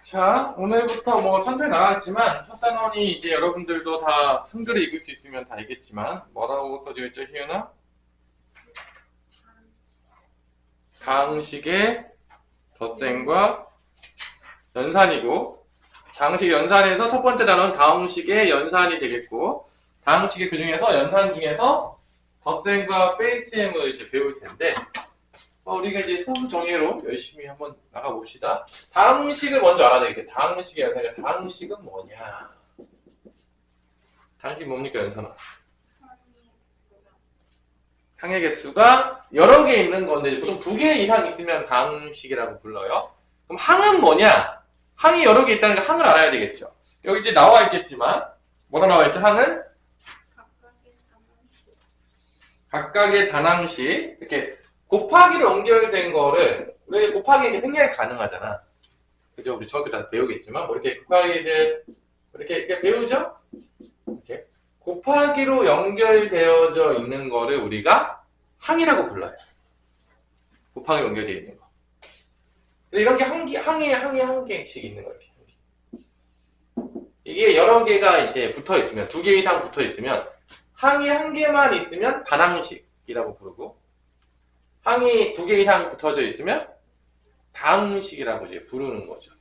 자, 오늘부터 뭐 천천히 나왔지만 첫 단원이 이제 여러분들도 다 한글을 읽을 수 있으면 다 알겠지만 뭐라고 써져 있죠, 희은아? 다항식의 덧셈과 연산이고, 다항식 연산에서 첫 번째 단원은 다항식의 연산이 되겠고, 다항식의 그 중에서 연산 중에서 덧셈과 페이스셈을 이제 배울 텐데, 우리가 이제 소수 정예로 열심히 한번 나가봅시다. 다항식을 먼저 알아야 되겠다. 다항식의 연산이야. 다항식은 뭐냐? 다항식 뭡니까, 연산아? 항의 개수가 여러 개 있는 건데, 보통 2개 이상 있으면 다항식이라고 불러요. 그럼 항은 뭐냐? 항이 여러 개 있다는 게 항을 알아야 되겠죠. 여기 이제 나와 있겠지만, 뭐라 나와 있죠? 항은? 각각의 단항식. 이렇게 곱하기로 연결된 거를, 왜 곱하기 이렇게 생략이 가능하잖아. 그죠? 우리 중학교 때 배우겠지만, 뭐 이렇게 곱하기를, 이렇게 배우죠? 이렇게. 곱하기로 연결되어져 있는 거를 우리가 항이라고 불러요. 곱하기로 연결되어 있는 거. 이런 게 항에 한 개씩 있는 거예요. 이게 여러 개가 이제 붙어 있으면, 2개 이상 붙어 있으면, 항이 한 개만 있으면 단항식이라고 부르고, 항이 2개 이상 붙어져 있으면 다항식이라고 이제 부르는 거죠.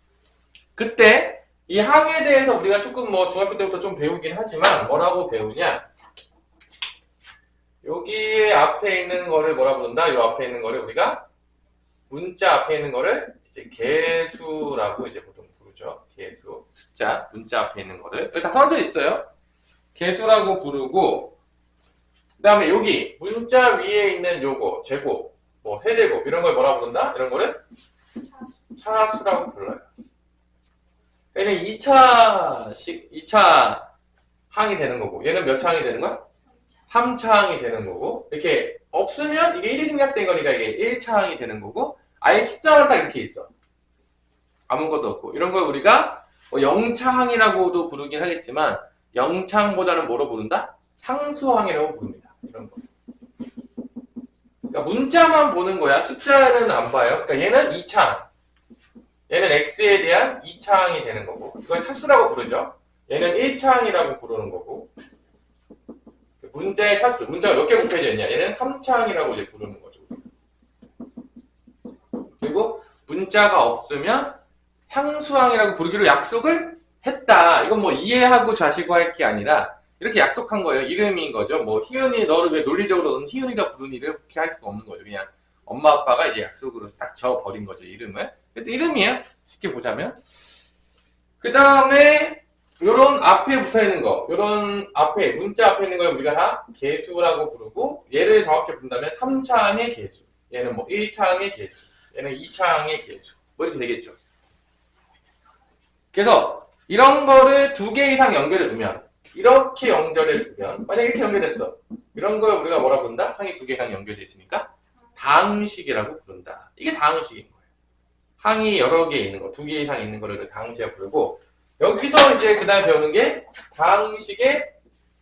그때 이 항에 대해서 우리가 조금 뭐 중학교 때부터 좀 배우긴 하지만 뭐라고 배우냐? 여기 앞에 있는 거를 뭐라 부른다? 요 앞에 있는 거를 우리가 문자 앞에 있는 거를 이제 개수라고 이제 보통 부르죠. 개수. 숫자, 문자 앞에 있는 거를. 여기 다 써져 있어요. 개수라고 부르고, 그 다음에 여기 문자 위에 있는 요거 제곱, 뭐 세제곱 이런 걸 뭐라 부른다? 이런 거를 차수라고 불러요. 얘는 2차 항이 되는 거고, 얘는 몇 차 항이 되는 거야? 3차 항이 되는 거고, 이렇게 없으면 이게 1이 생략된 거니까 이게 1차 항이 되는 거고, 아예 숫자만 딱 이렇게 있어. 아무것도 없고, 이런 걸 우리가 0차 항이라고도 부르긴 하겠지만 0차 항보다는 뭐로 부른다? 상수항이라고 부릅니다. 이런 거. 그러니까 문자만 보는 거야. 숫자는 안 봐요. 그러니까 얘는 2차. 얘는 x에 대한 2차항이 되는 거고, 이걸 차수라고 부르죠. 얘는 1차항이라고 부르는 거고, 문자의 차수, 문자가 몇 개 곱해져 있냐? 얘는 3차항이라고 이제 부르는 거죠. 그리고 문자가 없으면 상수항이라고 부르기로 약속을 했다. 이건 뭐 이해하고 자시고 할 게 아니라 이렇게 약속한 거예요. 이름인 거죠. 뭐 희은이 너를 왜 논리적으로 너는 희은이라 부르니 이렇게 할 수가 없는 거죠. 그냥 엄마 아빠가 이제 약속으로 딱 적어버린 거죠. 이름을. 그래도 이름이에요. 쉽게 보자면. 그 다음에 요런 앞에 붙어있는 거, 요런 앞에 문자 앞에 있는 걸 우리가 다 개수라고 부르고, 얘를 정확히 부른다면 3차항의 개수, 얘는 뭐 1차항의 개수, 얘는 2차항의 개수, 뭐 이렇게 되겠죠. 그래서 이런 거를 2개 이상 연결해 두면, 이렇게 연결해 두면, 만약 이렇게 연결됐어. 이런 걸 우리가 뭐라 부른다? 항이 2개 이상 연결돼 있으니까 다항식이라고 부른다. 이게 다항식인 거예요. 항이 여러 개 있는 거, 2개 이상 있는 거를 다항식이라고 부르고, 여기서 이제 그 다음에 배우는 게 다항식의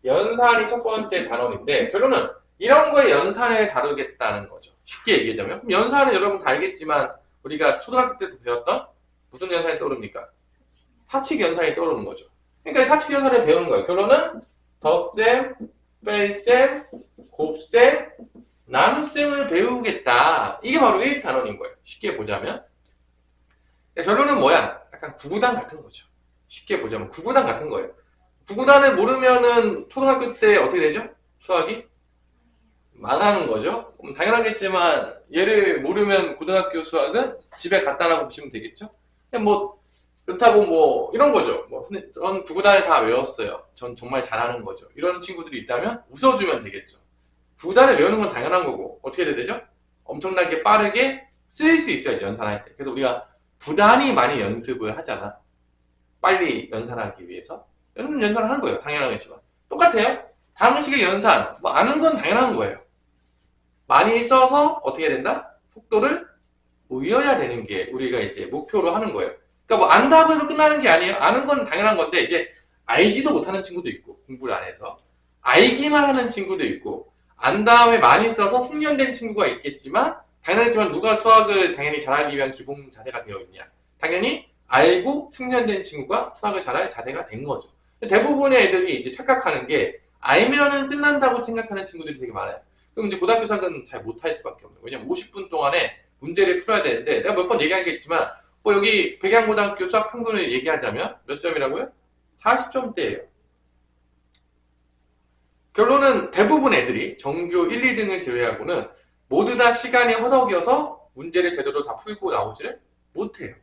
연산이 첫 번째 단원인데, 결론은 이런 거의 연산을 다루겠다는 거죠. 쉽게 얘기하자면. 그럼 연산은 여러분 다 알겠지만, 우리가 초등학교 때도 배웠던 무슨 연산이 떠오릅니까? 사칙 연산이 떠오르는 거죠. 그러니까 이 사칙 연산을 배우는 거예요. 결론은 덧셈, 뺄셈, 곱셈, 나눗셈을 배우겠다. 이게 바로 1단원인 거예요. 쉽게 보자면. 결론은 뭐야? 약간 구구단 같은 거죠. 쉽게 보자면 구구단 같은 거예요. 구구단을 모르면은 초등학교 때 어떻게 되죠? 수학이? 망하는 거죠. 당연하겠지만 얘를 모르면 고등학교 수학은 집에 갖다 놔 보시면 되겠죠? 그냥 뭐 그렇다고 뭐 이런 거죠. 뭐 전 구구단을 다 외웠어요. 전 정말 잘하는 거죠. 이런 친구들이 있다면 웃어주면 되겠죠. 구구단을 외우는 건 당연한 거고 어떻게 해야 되죠? 엄청나게 빠르게 쓰일 수 있어야지 연산할 때. 그래서 우리가 부단히 많이 연습을 하잖아. 빨리 연산하기 위해서. 연산을 하는 거예요. 당연하겠지만. 똑같아요. 다항식의 연산. 뭐 아는 건 당연한 거예요. 많이 써서 어떻게 해야 된다? 속도를 올려야 되는 게 우리가 이제 목표로 하는 거예요. 그러니까 뭐 안다고 해서 끝나는 게 아니에요. 아는 건 당연한 건데 이제 알지도 못하는 친구도 있고 공부를 안 해서 알기만 하는 친구도 있고 안 다음에 많이 써서 숙련된 친구가 있겠지만 당연하지만 누가 수학을 당연히 잘하기 위한 기본 자세가 되어 있냐? 당연히 알고 숙련된 친구가 수학을 잘할 자세가 된 거죠. 대부분의 애들이 이제 착각하는 게 알면은 끝난다고 생각하는 친구들이 되게 많아요. 그럼 이제 고등학교 수학은 잘 못할 수밖에 없는 거예요. 왜냐면 50분 동안에 문제를 풀어야 되는데 내가 몇 번 얘기하겠지만 여기 백양고등학교 수학 평균을 얘기하자면 몇 점이라고요? 40점대예요. 결론은 대부분 애들이 전교 1, 2등을 제외하고는 모두 다 시간이 허덕여서 문제를 제대로 다 풀고 나오지를 못해요.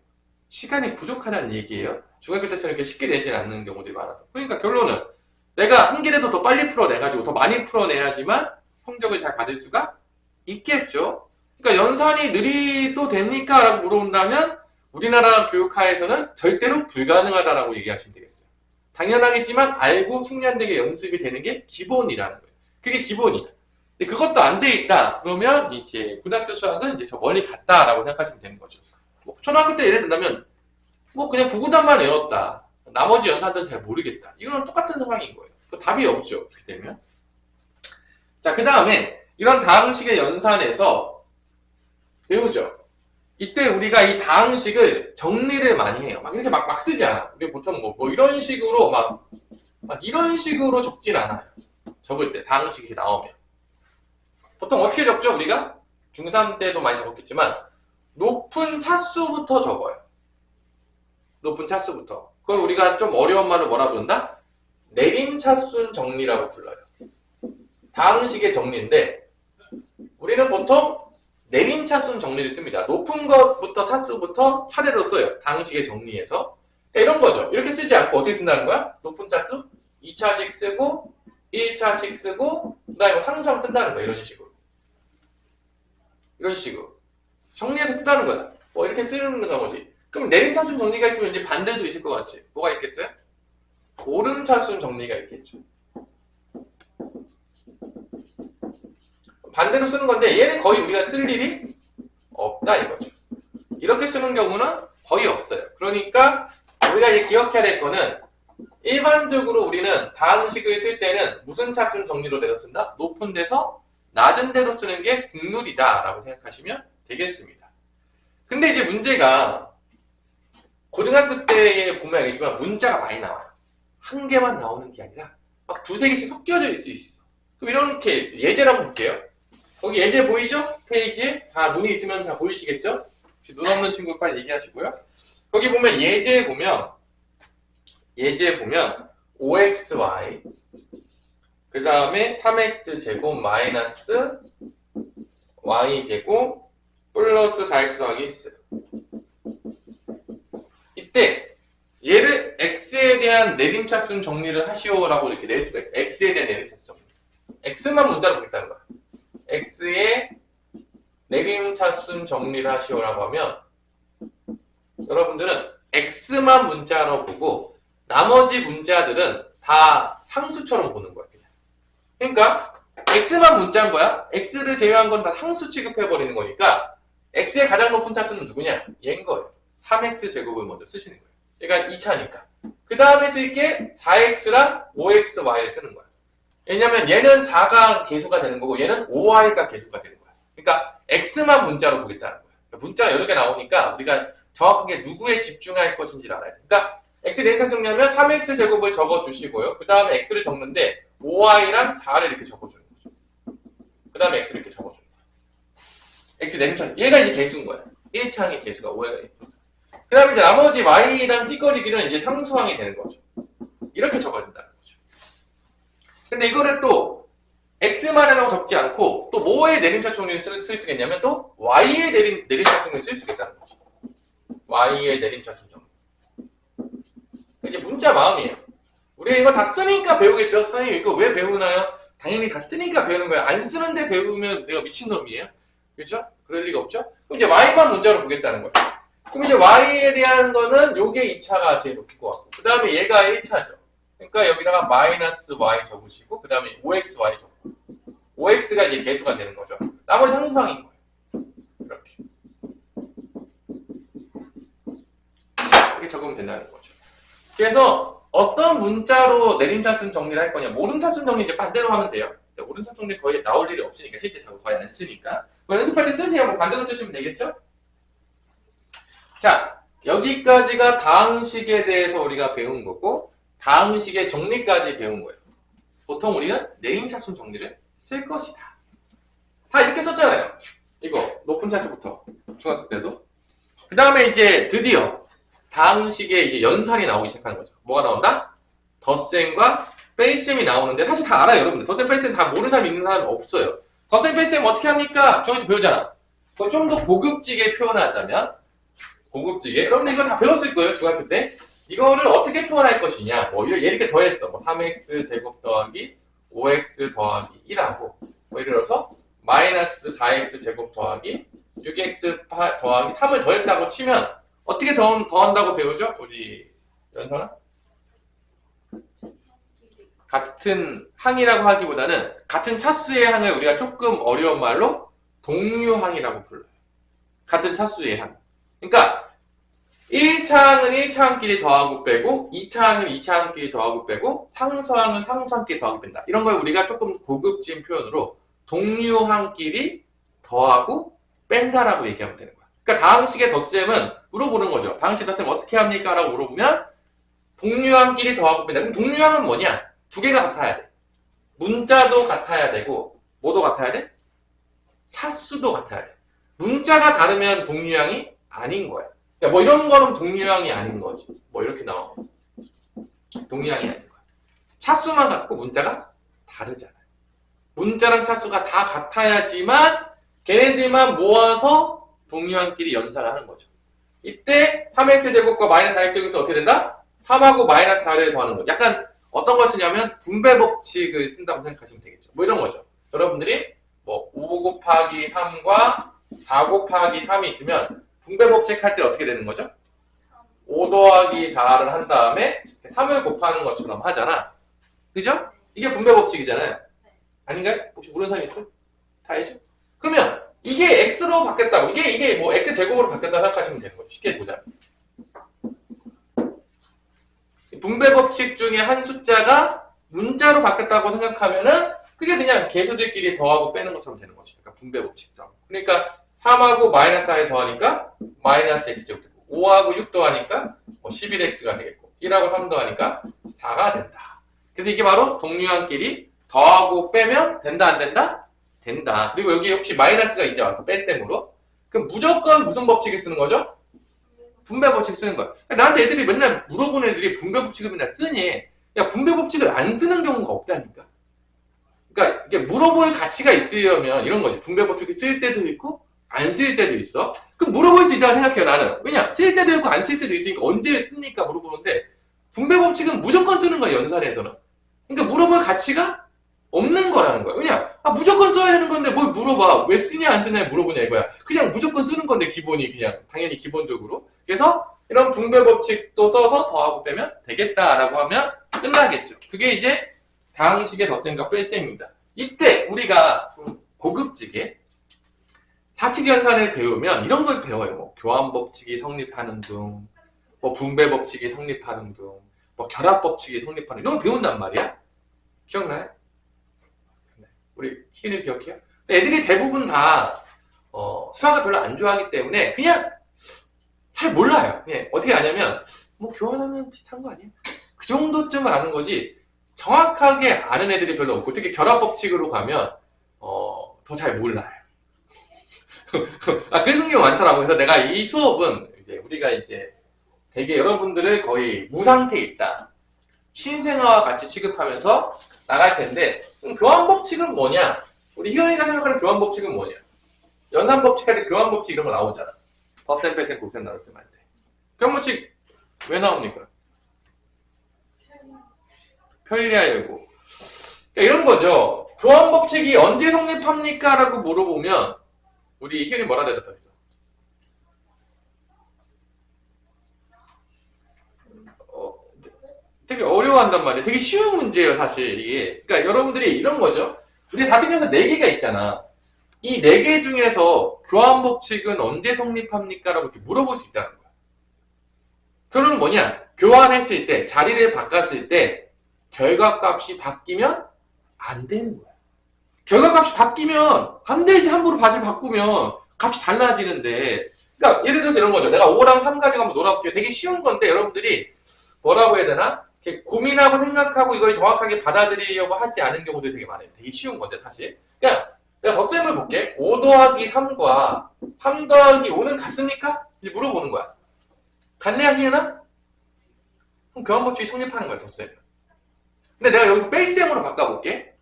시간이 부족하다는 얘기예요. 중학교 때처럼 이렇게 쉽게 내지 않는 경우들이 많아서. 그러니까 결론은 내가 한 길에도 더 빨리 풀어내가지고 더 많이 풀어내야지만 성적을 잘 받을 수가 있겠죠. 그러니까 연산이 느리도 됩니까? 라고 물어본다면 우리나라 교육하에서는 절대로 불가능하다라고 얘기하시면 되겠어요. 당연하겠지만 알고 숙련되게 연습이 되는 게 기본이라는 거예요. 그게 기본이야. 근데 그것도 안 돼 있다. 그러면 이제 고등학교 수학은 이제 저 멀리 갔다라고 생각하시면 되는 거죠. 초등학교 때 예를 들면 그냥 구구단만 외웠다. 나머지 연산들은 잘 모르겠다. 이거랑 똑같은 상황인 거예요. 답이 없죠. 그렇게 되면. 자, 그 다음에 이런 다항식의 연산에서 배우죠. 이때 우리가 이 다항식을 정리를 많이 해요. 막 이렇게 막 쓰지 않아. 우리 보통 뭐 이런 식으로 막 이런 식으로 적진 않아요. 적을 때 다항식이 나오면. 보통 어떻게 적죠? 우리가 중3 때도 많이 적었겠지만 높은 차수부터 적어요. 높은 차수부터. 그걸 우리가 좀 어려운 말로 뭐라 부른다? 내림차순 정리라고 불러요. 다항식의 정리인데 우리는 보통 내림차순 정리를 씁니다. 높은 것부터 차수부터 차례로 써요. 다항식의 정리에서. 그러니까 이런 거죠. 이렇게 쓰지 않고 어떻게 쓴다는 거야? 높은 차수 2차씩 쓰고 1차씩 쓰고 그 다음에 항상 쓴다는 거야. 이런 식으로. 이런 식으로. 정리해서 쓴다는 거야. 이렇게 쓰는 거지. 그럼 내림차순 정리가 있으면 이제 반대도 있을 것 같지. 뭐가 있겠어요? 오름차순 정리가 있겠죠. 반대로 쓰는 건데 얘는 거의 우리가 쓸 일이 없다 이거죠. 이렇게 쓰는 경우는 거의 없어요. 그러니까 우리가 이제 기억해야 될 거는 일반적으로 우리는 다항식을 쓸 때는 무슨 차순 정리로 내려 쓴다? 높은 데서 낮은 데로 쓰는 게 국룰이다 라고 생각하시면 되겠습니다. 근데 이제 문제가 고등학교 때에 보면 알겠지만 문자가 많이 나와요. 한 개만 나오는 게 아니라 막 두세 개씩 섞여져 있을 수 있어. 그럼 이렇게 예제를 한번 볼게요. 거기 예제 보이죠? 페이지에 다 눈이 있으면 다 보이시겠죠? 눈 없는 친구 빨리 얘기하시고요. 거기 보면 예제 보면 5xy 그 다음에 3x제곱 마이너스 y제곱 플러스 4x 더하기 있어요. 이때 얘를 x에 대한 내림차순 정리를 하시오라고 이렇게 낼 수가 있어요. x에 대한 내림차순 정리. x만 문자로 보겠다는 거야. x의 내림차순 정리를 하시오라고 하면 여러분들은 x만 문자로 보고 나머지 문자들은 다 상수처럼 보는 거야. 그러니까 x만 문자인 거야. x를 제외한 건 다 상수 취급해버리는 거니까 x의 가장 높은 차수는 누구냐? 얘인 거예요. 3x제곱을 먼저 쓰시는 거예요. 얘가 2차니까. 그 다음에 쓸 게 4x랑 5xy를 쓰는 거야. 왜냐면 얘는 4가 계수가 되는 거고 얘는 5y가 계수가 되는 거야. 그러니까 x만 문자로 보겠다는 거야. 문자가 여러 개 나오니까 우리가 정확하게 누구에 집중할 것인지를 알아야 돼. 그러니까 x 내림차순 정리하면 3x제곱을 적어주시고요. 그 다음에 x를 적는데 5y랑 4를 이렇게 적어주는 거죠. 그 다음에 x를 이렇게 적어주는 거야. x 내림차순. 얘가 이제 개수인 거야. 1차항의 개수가 5y가 있어. 그 다음에 이제 나머지 y랑 찌꺼리기는 이제 상수항이 되는 거죠. 이렇게 적어준다는 거죠. 근데 이거를 또 x만이라고 적지 않고 또 뭐의 내림차순 정리를 쓸 수 있겠냐면 또 y의 내림차순 정리를 쓸 수 있겠다는 거죠. y의 내림차순 정리. 이제 문자 마음이에요. 우리가 이거 다 쓰니까 배우겠죠? 선생님 이거 왜 배우나요? 당연히 다 쓰니까 배우는 거예요. 안 쓰는데 배우면 내가 미친놈이에요? 그렇죠? 그럴 리가 없죠? 그럼 이제 y만 문자로 보겠다는 거예요. 그럼 이제 y에 대한 거는 요게 2차가 제일 높을 것 같고 그 다음에 얘가 1차죠. 그러니까 여기다가 마이너스 y 적으시고 그 다음에 5xy 적고 5x가 이제 개수가 되는 거죠. 나머지 상수항인 거예요. 이렇게 적으면 된다는 거죠. 그래서 어떤 문자로 내림차순 정리를 할 거냐, 오름차순 정리 이제 반대로 하면 돼요. 오름차순 정리 거의 나올 일이 없으니까, 실제 거의 안 쓰니까. 연습할 때 쓰세요. 반대로 쓰시면 되겠죠? 자, 여기까지가 다항식에 대해서 우리가 배운 거고 다항식의 정리까지 배운 거예요. 보통 우리는 네임 차순 정리를 쓸 것이다. 다 이렇게 썼잖아요. 이거 높은 차수부터 중학교 때도. 그 다음에 이제 드디어 다항식의 이제 연산이 나오기 시작하는 거죠. 뭐가 나온다? 덧셈과 뺄셈이 나오는데 사실 다 알아요, 여러분들. 덧셈 뺄셈 다 모르는 사람 있는 사람 없어요. 덧셈 뺄셈 어떻게 합니까? 중학교 때 배우잖아. 그거 좀 더 고급지게 표현하자면 고급지게 여러분들 이거 다 배웠을 거예요, 중학교 때. 이거를 어떻게 표현할 것이냐. 뭐 이렇게 더했어. 뭐 3x 제곱 더하기 5x 더하기 1하고 뭐 예를 들어서 마이너스 4x 제곱 더하기 6x 더하기 3을 더했다고 치면 어떻게 더한다고 배우죠? 우리 연선아? 같은 항이라고 하기보다는 같은 차수의 항을 우리가 조금 어려운 말로 동류항이라고 불러요. 같은 차수의 항. 그러니까 1차항은 1차항끼리 더하고 빼고 2차항은 2차항끼리 더하고 빼고 상수항은 상수항끼리 더하고 뺀다. 이런 걸 우리가 조금 고급진 표현으로 동류항끼리 더하고 뺀다라고 얘기하면 되는 거야. 그러니까 다항식의 덧셈은 물어보는 거죠. 다항식 덧셈 어떻게 합니까? 라고 물어보면 동류항끼리 더하고 뺀다. 그럼 동류항은 뭐냐? 두 개가 같아야 돼. 문자도 같아야 되고 뭐도 같아야 돼? 차수도 같아야 돼. 문자가 다르면 동류항이 아닌 거야. 그러니까 뭐 이런 거는 동류항이 아닌 거지. 뭐 이렇게 나와. 동류항이 아닌 거야. 차수만 같고 문자가 다르잖아요. 문자랑 차수가 다 같아야지만 걔네들만 모아서 동류항끼리 연산을 하는 거죠. 이때 3x제곱과 마이너스 4x제곱은 어떻게 된다? 3하고 마이너스 4를 더하는 거죠. 약간 어떤 걸 쓰냐면 분배 법칙을 쓴다고 생각하시면 되겠죠. 뭐 이런 거죠. 여러분들이 뭐 5 곱하기 3과 4 곱하기 3이 있으면 분배 법칙 할 때 어떻게 되는 거죠? 5 더하기 4를 한 다음에 3을 곱하는 것처럼 하잖아. 그죠? 이게 분배 법칙이잖아요. 아닌가요? 혹시 모르는 사람이 있어요? 다 알죠? 그러면 이게 x로 바뀌었다고. 이게 뭐 x 제곱으로 바뀌었다고 생각하시면 되는 거죠. 쉽게 보자. 분배 법칙 중에 한 숫자가 문자로 바뀌었다고 생각하면은 그게 그냥 개수들끼리 더하고 빼는 것처럼 되는 거죠. 그러니까 분배 법칙점. 그러니까 3하고 마이너스 4에 더하니까 마이너스 x제곱 되고 5하고 6 더하니까 뭐 11x가 되겠고 1하고 3 더하니까 4가 된다. 그래서 이게 바로 동류항끼리 더하고 빼면 된다 안 된다? 된다. 그리고 여기 혹시 마이너스가 이제 와서 뺄셈으로 그럼 무조건 무슨 법칙을 쓰는 거죠? 분배 법칙 쓰는 거야. 나한테 애들이 맨날 물어보는 애들이 분배 법칙을 맨날 쓰니 야 분배 법칙을 안 쓰는 경우가 없다니까. 그러니까 이게 물어볼 가치가 있으려면 이런 거지. 분배 법칙을 쓸 때도 있고 안 쓸 때도 있어. 그럼 물어볼 수 있다고 생각해요 나는. 왜냐? 쓸 때도 있고 안 쓸 때도 있으니까 언제 씁니까? 물어보는데 분배 법칙은 무조건 쓰는 거야 연산에서는. 그러니까 물어볼 가치가 없는 거라는 거야. 왜냐? 무조건 써야 되는 건데 뭘 물어봐. 왜 쓰냐 안 쓰냐 물어보냐 이거야. 그냥 무조건 쓰는 건데 기본이 그냥 당연히 기본적으로. 그래서 이런 분배 법칙도 써서 더하고 빼면 되겠다라고 하면 끝나겠죠. 그게 이제 다항식의 덧셈과 뺄셈입니다. 이때 우리가 좀 고급지게 사칙 연산을 배우면 이런 걸 배워요. 뭐 교환 법칙이 성립하는 등, 뭐 분배 법칙이 성립하는 등, 뭐 결합 법칙이 성립하는 이런 거 배운단 말이야. 기억나요? 우리 희은이 기억해요? 애들이 대부분 다 수학을 별로 안 좋아하기 때문에 그냥 잘 몰라요. 예, 어떻게 아냐면 뭐 교환하면 비슷한 거 아니야? 그 정도쯤은 아는 거지 정확하게 아는 애들이 별로 없고 특히 결합 법칙으로 가면 더 잘 몰라요. 그런 게 많더라고. 그래서 내가 이 수업은 이제 우리가 이제 되게 여러분들을 거의 무상태에 있다. 신생아와 같이 취급하면서 나갈 텐데 교환 법칙은 뭐냐? 우리 희연이가 생각하는 교환 법칙은 뭐냐? 연산 법칙 할 때 교환 법칙 이런 거 나오잖아. 덧셈, 뺄셈, 곱셈, 나눗셈 할 때. 교환 법칙 왜 나옵니까? 편리해야 되고. 그러니까 이런 거죠. 교환 법칙이 언제 성립합니까? 라고 물어보면 우리 희연이 뭐라 대답하겠어? 되게 어려워한단 말이에요. 되게 쉬운 문제예요, 사실 이게. 그러니까 여러분들이 이런 거죠. 우리 다중에서 4개가 있잖아. 이 4개 중에서 교환 법칙은 언제 성립합니까? 라고 이렇게 물어볼 수 있다는 거야. 결론은 뭐냐? 교환했을 때, 자리를 바꿨을 때 결과값이 바뀌면 안 되는 거야. 결과값이 바뀌면 안 되지. 함부로 바지를 바꾸면 값이 달라지는데 그러니까 예를 들어서 이런 거죠. 내가 5랑 3 가지고 한번 놀아볼게요. 되게 쉬운 건데 여러분들이 뭐라고 해야 되나? 이렇게 고민하고 생각하고 이걸 정확하게 받아들이려고 하지 않은 경우들이 되게 많아요. 되게 쉬운 건데 사실. 그냥 내가 덧셈을 볼게. 5 더하기 3과 3 더하기 5는 같습니까? 이제 물어보는 거야. 같네 아니나? 그럼 교환법칙이 성립하는 거야, 덧셈을. 근데 내가 여기서 뺄셈으로 바꿔볼게.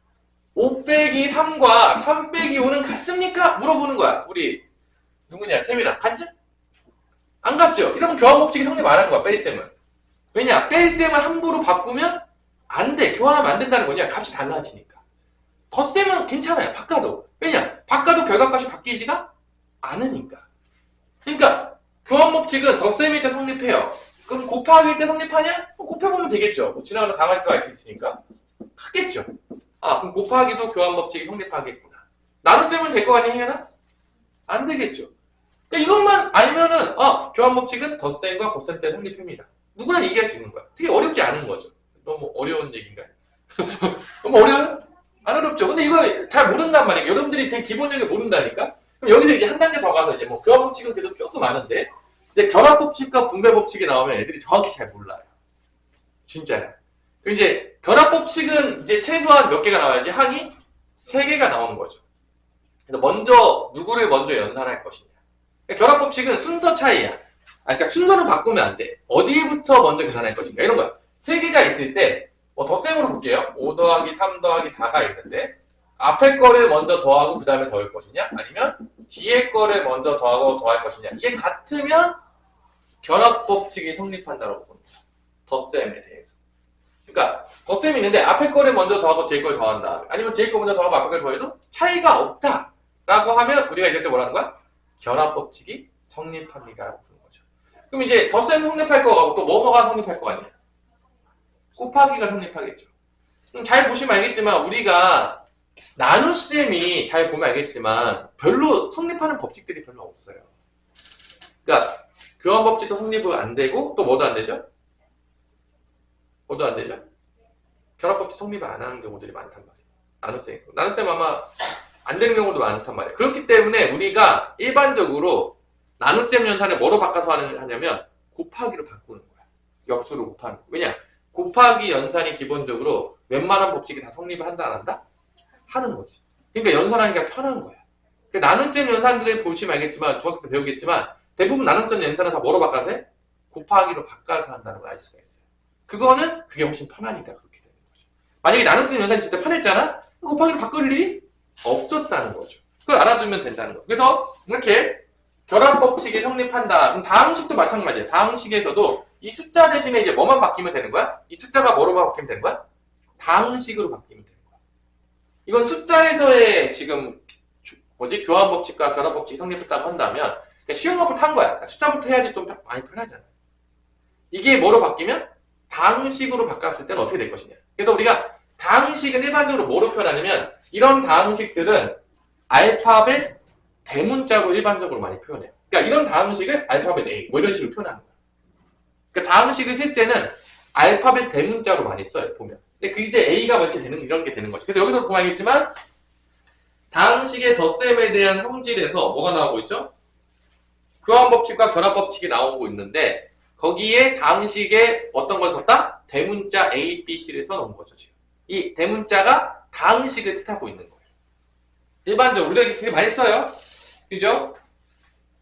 5 빼기 3과 3 빼기 5는 같습니까? 물어보는 거야. 우리 누구냐? 태민아. 같지? 안 같죠? 이러면 교환법칙이 성립 안 하는 거야, 뺄셈을. 왜냐? 뺄셈을 함부로 바꾸면 안 돼. 교환하면 안 된다는 거냐? 값이 달라지니까. 덧셈은 괜찮아요. 바꿔도. 왜냐? 바꿔도 결과값이 바뀌지가 않으니까. 그러니까 교환법칙은 덧셈일 때 성립해요. 그럼 곱하기일 때 성립하냐? 곱해보면 되겠죠. 뭐 지나가는 강아지가 있을 테니까. 하겠죠. 아, 그럼 곱하기도 교환법칙이 성립하겠구나. 나눗셈은 될 거 아니야, 혜연아? 안 되겠죠. 그러니까 이것만 알면은, 교환법칙은 덧셈과 곱셈 때 성립합니다. 누구나 이해할 수 있는 거야. 되게 어렵지 않은 거죠. 너무 어려운 얘기인가요? 너무 어려워요? 안 어렵죠. 근데 이거 잘 모른단 말이에요. 여러분들이 되게 기본적으로 모른다니까? 그럼 여기서 이제 한 단계 더 가서 이제 뭐 교환법칙은 그래도 조금 아는데, 이제 결합법칙과 분배법칙이 나오면 애들이 정확히 잘 몰라요. 진짜요. 그럼 이제 결합법칙은 이제 최소한 몇 개가 나와야지? 항이 3개가 나오는 거죠. 그래서 먼저, 누구를 먼저 연산할 것이냐. 그러니까 결합법칙은 순서 차이야. 그러니까 순서를 바꾸면 안 돼. 어디부터 먼저 계산할 것인가. 이런 거야. 3개가 있을 때, 덧셈으로 볼게요. 5 더하기 3 더하기 4가 있는데, 앞에 거를 먼저 더하고 그 다음에 더할 것이냐? 아니면 뒤에 거를 먼저 더하고 더할 것이냐? 이게 같으면 결합법칙이 성립한다고 봅니다. 덧셈에 대해서. 그러니까 덧셈이 있는데 앞에 거를 먼저 더하고 뒤에 걸 더한다. 아니면 뒤에 거 먼저 더하고 앞에 걸 더해도 차이가 없다. 라고 하면 우리가 이럴 때 뭐라는 거야? 결합법칙이 성립합니다라고 부르는 거죠. 그럼 이제 덧셈 성립할 거고 또 뭐가 성립할 거 아니야? 곱하기가 성립하겠죠. 잘 보시면 알겠지만 우리가 나눗셈이 잘 보면 알겠지만 별로 성립하는 법칙들이 별로 없어요. 그러니까 교환법칙도 성립은 안 되고 또 뭐도 안 되죠? 뭐도 안 되죠? 결합법칙 성립을 안 하는 경우들이 많단 말이에요. 나눗셈 아마 안 되는 경우도 많단 말이에요. 그렇기 때문에 우리가 일반적으로 나눗셈 연산을 뭐로 바꿔서 하냐면 곱하기로 바꾸는 거야. 역수로 곱하는 거야. 왜냐? 곱하기 연산이 기본적으로 웬만한 법칙이 다 성립을 한다 안 한다? 하는 거지. 그러니까 연산하기가 편한 거야. 나눗셈 연산들을 보시면 알겠지만 중학교 때 배우겠지만 대부분 나눗셈 연산은 다 뭐로 바꿔서 해? 곱하기로 바꿔서 한다는 걸 알 수가 있어요. 그게 훨씬 편하니까 그렇게 되는 거죠. 만약에 나눗셈 연산이 진짜 편했잖아? 곱하기로 바꿀 일이 없었다는 거죠. 그걸 알아두면 된다는 거. 그래서 이렇게 결합법칙이 성립한다. 그럼 다항식도 마찬가지예요. 다항식에서도 이 숫자 대신에 이제 뭐만 바뀌면 되는 거야? 이 숫자가 뭐로 바뀌면 되는 거야? 다항식으로 바뀌면 되는 거야. 이건 숫자에서의 지금 교환법칙과 결합법칙이 성립했다고 한다면 쉬운 것부터 한 거야. 숫자부터 해야지 좀 많이 편하잖아. 이게 뭐로 바뀌면? 다항식으로 바꿨을 때는 어떻게 될 것이냐. 그래서 우리가 다항식은 일반적으로 뭐로 표현하냐면 이런 다항식들은 알파벳 대문자로 일반적으로 많이 표현해요. 그러니까 이런 다항식을 알파벳 A 뭐 이런 식으로 표현하는 거야. 그러니까 다항식을 쓸 때는 알파벳 대문자로 많이 써요. 보면. 근데 그 이제 A가 뭐 이렇게 되는 이런 게 되는 거죠. 그래서 여기서 보면 알겠지만 다항식의 덧셈에 대한 성질에서 뭐가 나오고 있죠? 교환법칙과 결합법칙이 나오고 있는데 거기에 다항식에 어떤 걸 썼다? 대문자 A, B, C를 써놓은 거죠. 지금. 이 대문자가 다항식을 뜻하고 있는 거예요. 일반적으로 우리가 되게 많이 써요. 그죠?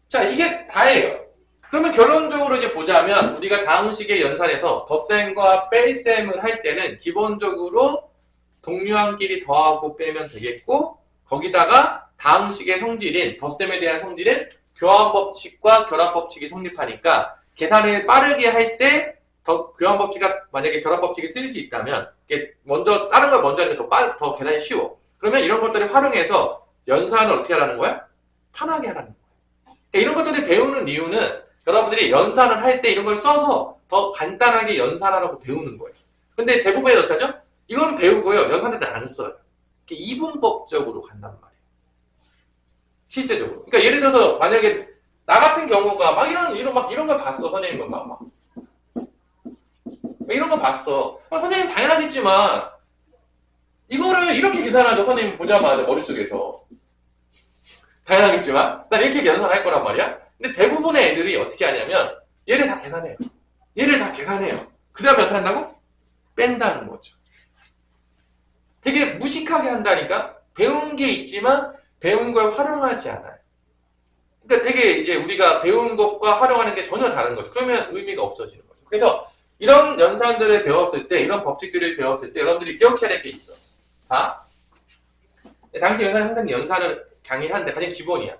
자, 이게 다예요. 그러면 결론적으로 이제 보자면 우리가 다항식의 연산에서 덧셈과 뺄셈을 할 때는 기본적으로 동류항끼리 더하고 빼면 되겠고 거기다가 다항식의 성질인 덧셈에 대한 성질인 교환법칙과 결합법칙이 성립하니까 계산을 빠르게 할 때 교환법칙과 만약에 결합법칙이 쓰일 수 있다면 먼저 다른 걸 먼저 하는 게 더 계산이 쉬워. 그러면 이런 것들을 활용해서 연산을 어떻게 하라는 거야? 편하게 하라는 거야. 그러니까 이런 것들을 배우는 이유는 여러분들이 연산을 할 때 이런 걸 써서 더 간단하게 연산하라고 배우는 거예요. 근데 대부분의 어쩌죠? 이건 배우고요. 연산할 때 안 써요. 이분법적으로 간단 말이에요. 실제적으로. 그러니까 예를 들어서 만약에 나 같은 경우가 막 이런 걸 봤어. 선생님은 막 이런 거 봤어. 선생님 당연하겠지만 이거를 이렇게 계산하죠. 선생님 보자마자 머릿속에서. 당연하겠지만 난 이렇게 연산할 거란 말이야. 근데 대부분의 애들이 어떻게 하냐면 얘를 다 계산해요. 얘를 다 계산해요. 그 다음에 어떻게 한다고? 뺀다는 거죠. 되게 무식하게 한다니까? 배운 게 있지만 배운 걸 활용하지 않아요. 그러니까 되게 이제 우리가 배운 것과 활용하는 게 전혀 다른 거죠. 그러면 의미가 없어지는 거죠. 그래서 이런 연산들을 배웠을 때, 이런 법칙들을 배웠을 때 여러분들이 기억해야 될 게 있어. 자, 당시 연산은 항상 연산을 강의를 하는데 가장 기본이야.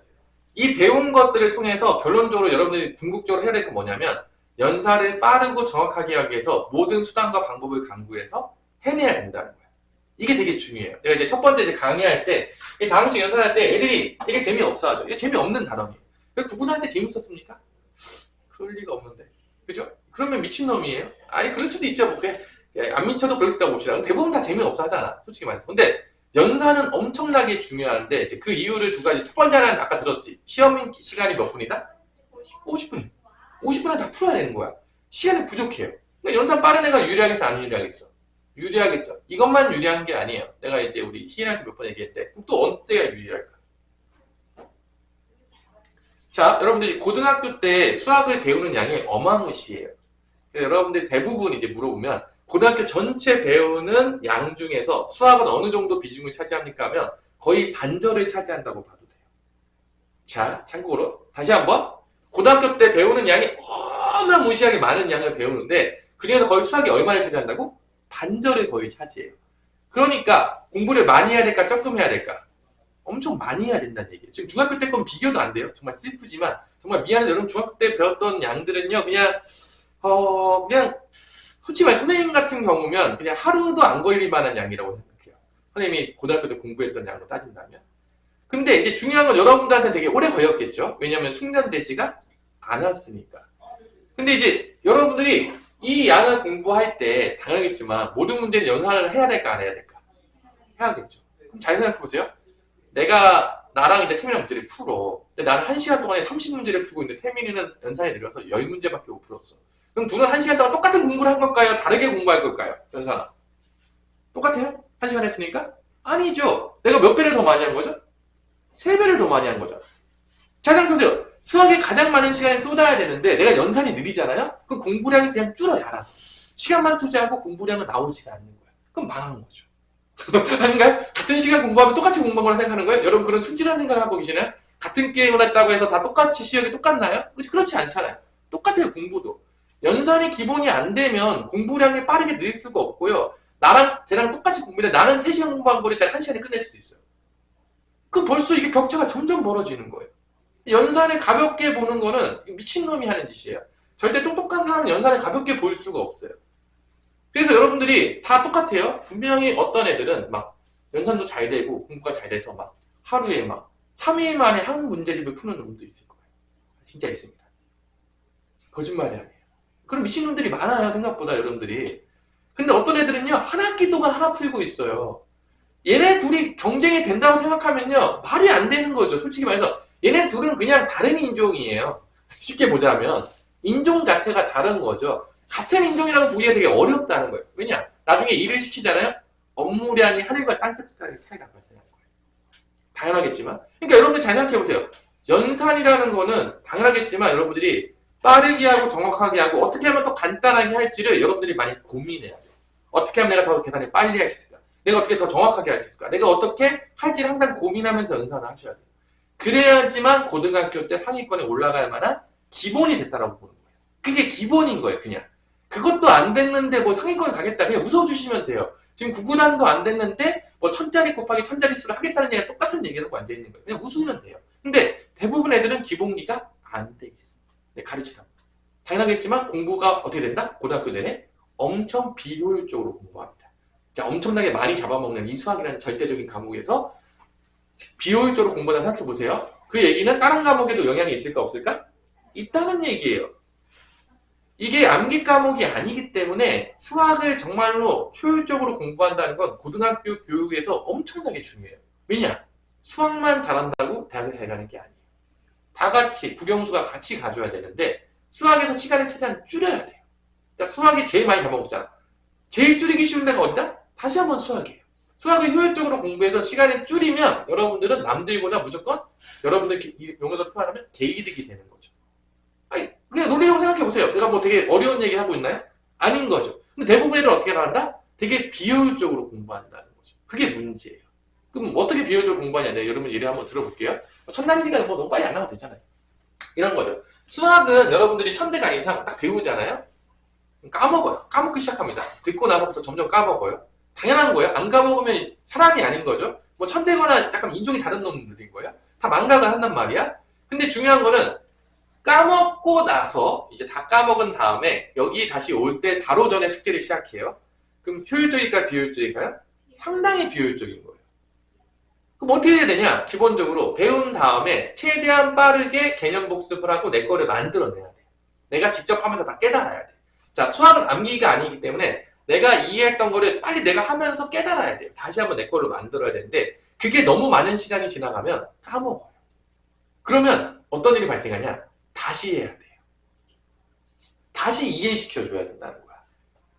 이 배운 것들을 통해서 결론적으로 여러분들이 궁극적으로 해야 될 게 뭐냐면 연산을 빠르고 정확하게 하기 위해서 모든 수단과 방법을 강구해서 해내야 된다는 거야. 이게 되게 중요해요. 내가 이제 첫 번째 이제 강의할 때, 이 다음식 연산할 때 애들이 되게 재미없어 하죠. 이게 재미없는 단어예요. 구분할 때 재밌었습니까? 그럴 리가 없는데. 그죠? 그러면 미친놈이에요? 아니, 그럴 수도 있죠. 뭐, 그래. 안 미쳐도 그럴 수도 있다고 봅시다. 대부분 다 재미없어 하잖아. 솔직히 말해서. 근데 연산은 엄청나게 중요한데, 이제 그 이유를 두 가지. 첫 번째는 아까 들었지. 시험 시간이 몇 분이다? 50분. 50분은 다 풀어야 되는 거야. 시간이 부족해요. 그러니까 연산 빠른 애가 유리하겠어? 안 유리하겠어? 유리하겠죠. 이것만 유리한 게 아니에요. 내가 이제 우리 희인한테 몇 번 얘기했대. 그럼 또 언제가 유리할까? 자, 여러분들이 고등학교 때 수학을 배우는 양이 어마무시해요. 여러분들이 대부분 이제 물어보면 고등학교 전체 배우는 양 중에서 수학은 어느 정도 비중을 차지합니까 하면 거의 반절을 차지한다고 봐도 돼요. 자, 참고로 다시 한번 고등학교 때 배우는 양이 어마무시하게 많은 양을 배우는데 그중에서 거의 수학이 얼마를 차지한다고? 반절을 거의 차지해요. 그러니까 공부를 많이 해야 될까 조금 해야 될까? 엄청 많이 해야 된다는 얘기예요. 지금 중학교 때 건 비교도 안 돼요. 정말 슬프지만 정말 미안해요. 여러분 중학교 때 배웠던 양들은요 그냥 솔직히 말 선생님 같은 경우면 그냥 하루도 안 걸릴 만한 양이라고 생각해요. 선생님이 고등학교 때 공부했던 양으로 따진다면. 근데 이제 중요한 건 여러분들한테 되게 오래 걸렸겠죠. 왜냐면 숙련되지가 않았으니까. 근데 이제 여러분들이 이 양을 공부할 때 당연하겠지만 모든 문제는 연산을 해야 될까 안 해야 될까? 해야겠죠. 그럼 잘 생각해보세요. 나랑 이제 태민이랑 문제를 풀어. 근데 나는 1시간 동안에 30문제를 풀고 있는데 태민이는 연산에 내려서 10문제밖에 못 풀었어. 그럼 둘은 1시간 동안 똑같은 공부를 한 걸까요? 다르게 공부할 걸까요? 연산아. 똑같아요? 1시간 했으니까? 아니죠. 내가 몇 배를 더 많이 한 거죠? 3배를 더 많이 한 거죠. 잘 생각해보세요. 수학에 가장 많은 시간을 쏟아야 되는데 내가 연산이 느리잖아요? 그럼 공부량이 그냥 줄어요. 알아서. 시간만 투자하고 공부량은 나오지가 않는 거야. 그럼 망한 거죠. 아닌가요? 같은 시간 공부하면 똑같이 공부한 거라 생각하는 거예요? 여러분 그런 순진한 생각을 하고 계시나요? 같은 게임을 했다고 해서 다 똑같이 시력이 똑같나요? 그렇지 않잖아요. 똑같아요. 공부도. 연산이 기본이 안 되면 공부량이 빠르게 늘 수가 없고요. 나랑 쟤랑 똑같이 공부했는데 나는 3시간 공부한 거를 쟤는 1시간에 끝낼 수도 있어요. 그럼 벌써 이게 격차가 점점 멀어지는 거예요. 연산을 가볍게 보는 거는 미친놈이 하는 짓이에요. 절대 똑똑한 사람은 연산을 가볍게 볼 수가 없어요. 그래서 여러분들이 다 똑같아요. 분명히 어떤 애들은 막 연산도 잘 되고 공부가 잘 돼서 막 하루에 막 3일 만에 한 문제집을 푸는 놈도 있을 거예요. 진짜 있습니다. 거짓말이 아니에요. 그런 미친놈들이 많아요. 생각보다 여러분들이. 근데 어떤 애들은요. 한 학기 동안 하나 풀고 있어요. 얘네 둘이 경쟁이 된다고 생각하면요. 말이 안 되는 거죠. 솔직히 말해서 얘네 둘은 그냥 다른 인종이에요. 쉽게 보자면 인종 자체가 다른 거죠. 같은 인종이라고 보기가 되게 어렵다는 거예요. 왜냐? 나중에 일을 시키잖아요? 업무량이 하늘과 땅끝까지 차이가 안 나는 거예요. 당연하겠지만. 그러니까 여러분들 잘 생각해보세요. 연산이라는 거는 당연하겠지만 여러분들이 빠르게 하고 정확하게 하고 어떻게 하면 더 간단하게 할지를 여러분들이 많이 고민해야 돼요. 어떻게 하면 내가 더 계산을 빨리 할 수 있을까? 내가 어떻게 더 정확하게 할 수 있을까? 내가 어떻게 할지를 항상 고민하면서 연산을 하셔야 돼요. 그래야지만 고등학교 때 상위권에 올라갈 만한 기본이 됐다라고 보는 거예요. 그게 기본인 거예요, 그냥. 그것도 안 됐는데 뭐 상위권 가겠다. 그냥 웃어주시면 돼요. 지금 9구단도 안 됐는데 뭐 1000짜리 곱하기 1000짜리 수를 하겠다는 얘기가 똑같은 얘기라고 앉아있는 거예요. 그냥 웃으면 돼요. 근데 대부분 애들은 기본기가 안 돼 있어. 네, 가르치다. 당연하겠지만 공부가 어떻게 된다? 고등학교 내내 엄청 비효율적으로 공부합니다. 자, 엄청나게 많이 잡아먹는 이 수학이라는 절대적인 과목에서 비효율적으로 공부한다 생각해보세요. 그 얘기는 다른 과목에도 영향이 있을까 없을까? 있다는 얘기예요. 이게 암기 과목이 아니기 때문에 수학을 정말로 효율적으로 공부한다는 건 고등학교 교육에서 엄청나게 중요해요. 왜냐? 수학만 잘한다고 대학을 잘 가는 게 아니에요. 다 같이 국영수가 같이 가줘야 되는데 수학에서 시간을 최대한 줄여야 돼요. 그러니까 수학이 제일 많이 잡아먹잖아. 제일 줄이기 쉬운 데가 어디다? 다시 한번 수학이에요. 수학을 효율적으로 공부해서 시간을 줄이면 여러분들은 남들보다 무조건 여러분들 용어로 표현하면 개이득이 되는 거죠. 아니, 그냥 논리적으로 생각해보세요. 내가 뭐 되게 어려운 얘기 하고 있나요? 아닌 거죠. 근데 대부분 애들 어떻게 나간다? 되게 비효율적으로 공부한다는 거죠. 그게 문제예요. 그럼 어떻게 비효율적으로 공부하냐? 네, 여러분 예를 한번 들어볼게요. 첫날이니까 뭐 너무 빨리 안 나가도 되잖아요. 이런 거죠. 수학은 여러분들이 천재가 아닌 이상 딱 배우잖아요. 까먹어요. 까먹기 시작합니다. 듣고 나서부터 점점 까먹어요. 당연한 거예요. 안 까먹으면 사람이 아닌 거죠. 뭐 천재거나 약간 인종이 다른 놈들인 거예요. 다 망각을 한단 말이야. 근데 중요한 거는 까먹고 나서 이제 다 까먹은 다음에 여기 다시 올 때 바로 전에 숙제를 시작해요. 그럼 효율적일까요? 비효율적일까요? 상당히 비효율적인 거예요. 그럼 어떻게 해야 되냐? 기본적으로 배운 다음에 최대한 빠르게 개념 복습을 하고 내 거를 만들어내야 돼. 내가 직접 하면서 다 깨달아야 돼. 자, 수학은 암기가 아니기 때문에 내가 이해했던 거를 빨리 내가 하면서 깨달아야 돼요. 다시 한번 내 걸로 만들어야 되는데 그게 너무 많은 시간이 지나가면 까먹어요. 그러면 어떤 일이 발생하냐? 다시 해야 돼요. 다시 이해시켜줘야 된다는 거야.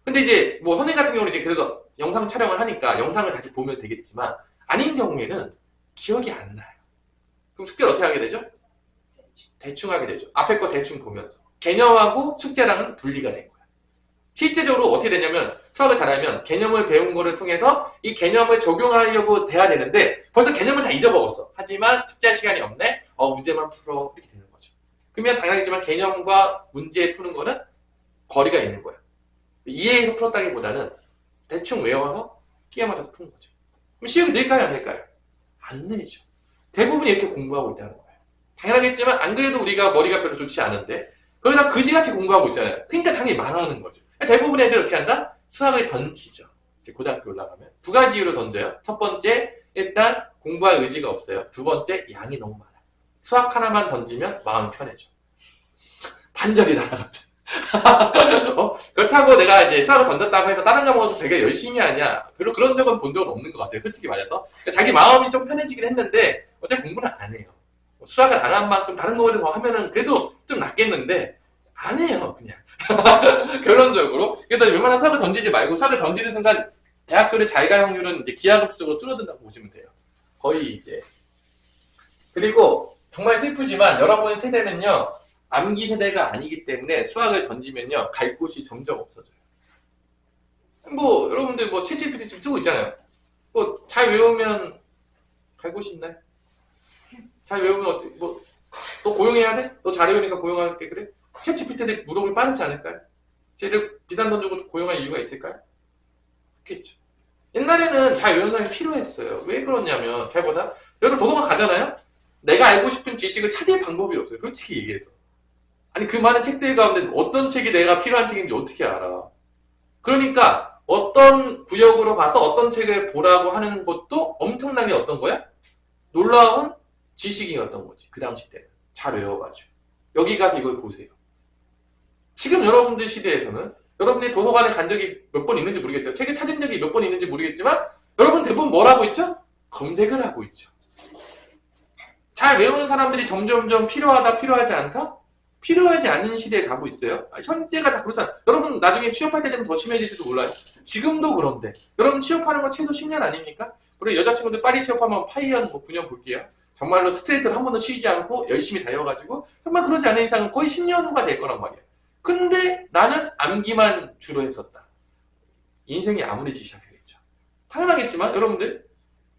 근데 이제 뭐 선생님 같은 경우는 이제 그래도 영상 촬영을 하니까 영상을 다시 보면 되겠지만 아닌 경우에는 기억이 안 나요. 그럼 숙제를 어떻게 하게 되죠? 대충 하게 되죠. 앞에 거 대충 보면서. 개념하고 숙제랑은 분리가 된 거야. 실제적으로 어떻게 되냐면 수학을 잘하면 개념을 배운 거를 통해서 이 개념을 적용하려고 돼야 되는데 벌써 개념을 다 잊어먹었어. 하지만 숙제할 시간이 없네? 문제만 풀어. 이렇게 되는 거죠. 그러면 당연하지만 개념과 문제 푸는 거는 거리가 있는 거야. 이해해서 풀었다기보다는 대충 외워서 끼워 맞춰서 푸는 거죠. 그럼 시험이 낼까요? 안 낼까요? 안 내죠. 대부분이 이렇게 공부하고 있다는 거예요. 당연하겠지만 안 그래도 우리가 머리가 별로 좋지 않은데 거기다 그지같이 공부하고 있잖아요. 그러니까 당연히 망하는 거죠. 대부분 애들 이렇게 한다? 수학을 던지죠. 이제 고등학교 올라가면. 두 가지 이유로 던져요. 첫 번째, 일단 공부할 의지가 없어요. 두 번째, 양이 너무 많아요. 수학 하나만 던지면 마음이 편해져. 반절이 날아갔죠. 그렇다고 내가 이제 수학을 던졌다고 해서 다른 과목도 되게 열심히 하냐? 별로 그런 적은 본 적은 없는 것 같아요. 솔직히 말해서. 그러니까 자기 마음이 좀 편해지긴 했는데 어차피 공부는 안 해요. 수학을 안 한 만큼 다른 거에 더 하면은 그래도 좀 낫겠는데 안 해요, 그냥. 결론적으로. 그래서 웬만한 수학을 던지지 말고 수학을 던지는 순간 대학교를 잘 갈 확률은 이제 기하급수적으로 줄어든다고 보시면 돼요. 거의 이제. 그리고 정말 슬프지만 여러분의 세대는요, 암기 세대가 아니기 때문에 수학을 던지면요, 갈 곳이 점점 없어져요. 뭐, 여러분들 뭐, 챗GPT 지금 쓰고 있잖아요. 뭐, 잘 외우면 갈 곳이 있나요? 잘 외우면 어떻게, 뭐, 너 고용해야 돼? 너 잘 외우니까 고용할게, 그래? 챗GPT한테 물어보면 빠르지 않을까요? 쟤를 비싼 돈 주고 고용할 이유가 있을까요? 없겠죠. 옛날에는 잘 외우는 사람이 필요했어요. 왜 그러냐면, 잘 보다. 여러분 도서관 가잖아요? 내가 알고 싶은 지식을 찾을 방법이 없어요. 솔직히 얘기해서. 아니, 그 많은 책들 가운데 어떤 책이 내가 필요한 책인지 어떻게 알아? 그러니까, 어떤 구역으로 가서 어떤 책을 보라고 하는 것도 엄청나게 어떤 거야? 놀라운 지식이었던 거지. 그 당시 때는. 잘 외워가지고. 여기 가서 이걸 보세요. 지금 여러분들 시대에서는 여러분이 도서관에 간 적이 몇 번 있는지 모르겠어요. 책을 찾은 적이 몇 번 있는지 모르겠지만 여러분 대부분 뭘 하고 있죠? 검색을 하고 있죠. 잘 외우는 사람들이 점점점 필요하다, 필요하지 않다? 필요하지 않는 시대에 가고 있어요. 현재가 다 그렇잖아요. 여러분 나중에 취업할 때 되면 더 심해질지도 몰라요. 지금도 그런데. 여러분 취업하는 거 최소 10년 아닙니까? 우리 여자친구들 빨리 취업하면 파이언 뭐 9년 볼게요. 정말로 스트레이트를 한 번도 쉬지 않고 열심히 달려가지고 정말 그러지 않은 이상은 거의 10년 후가 될 거란 말이에요. 근데 나는 암기만 주로 했었다. 인생이 아무리 시작하겠죠. 당연하겠지만 여러분들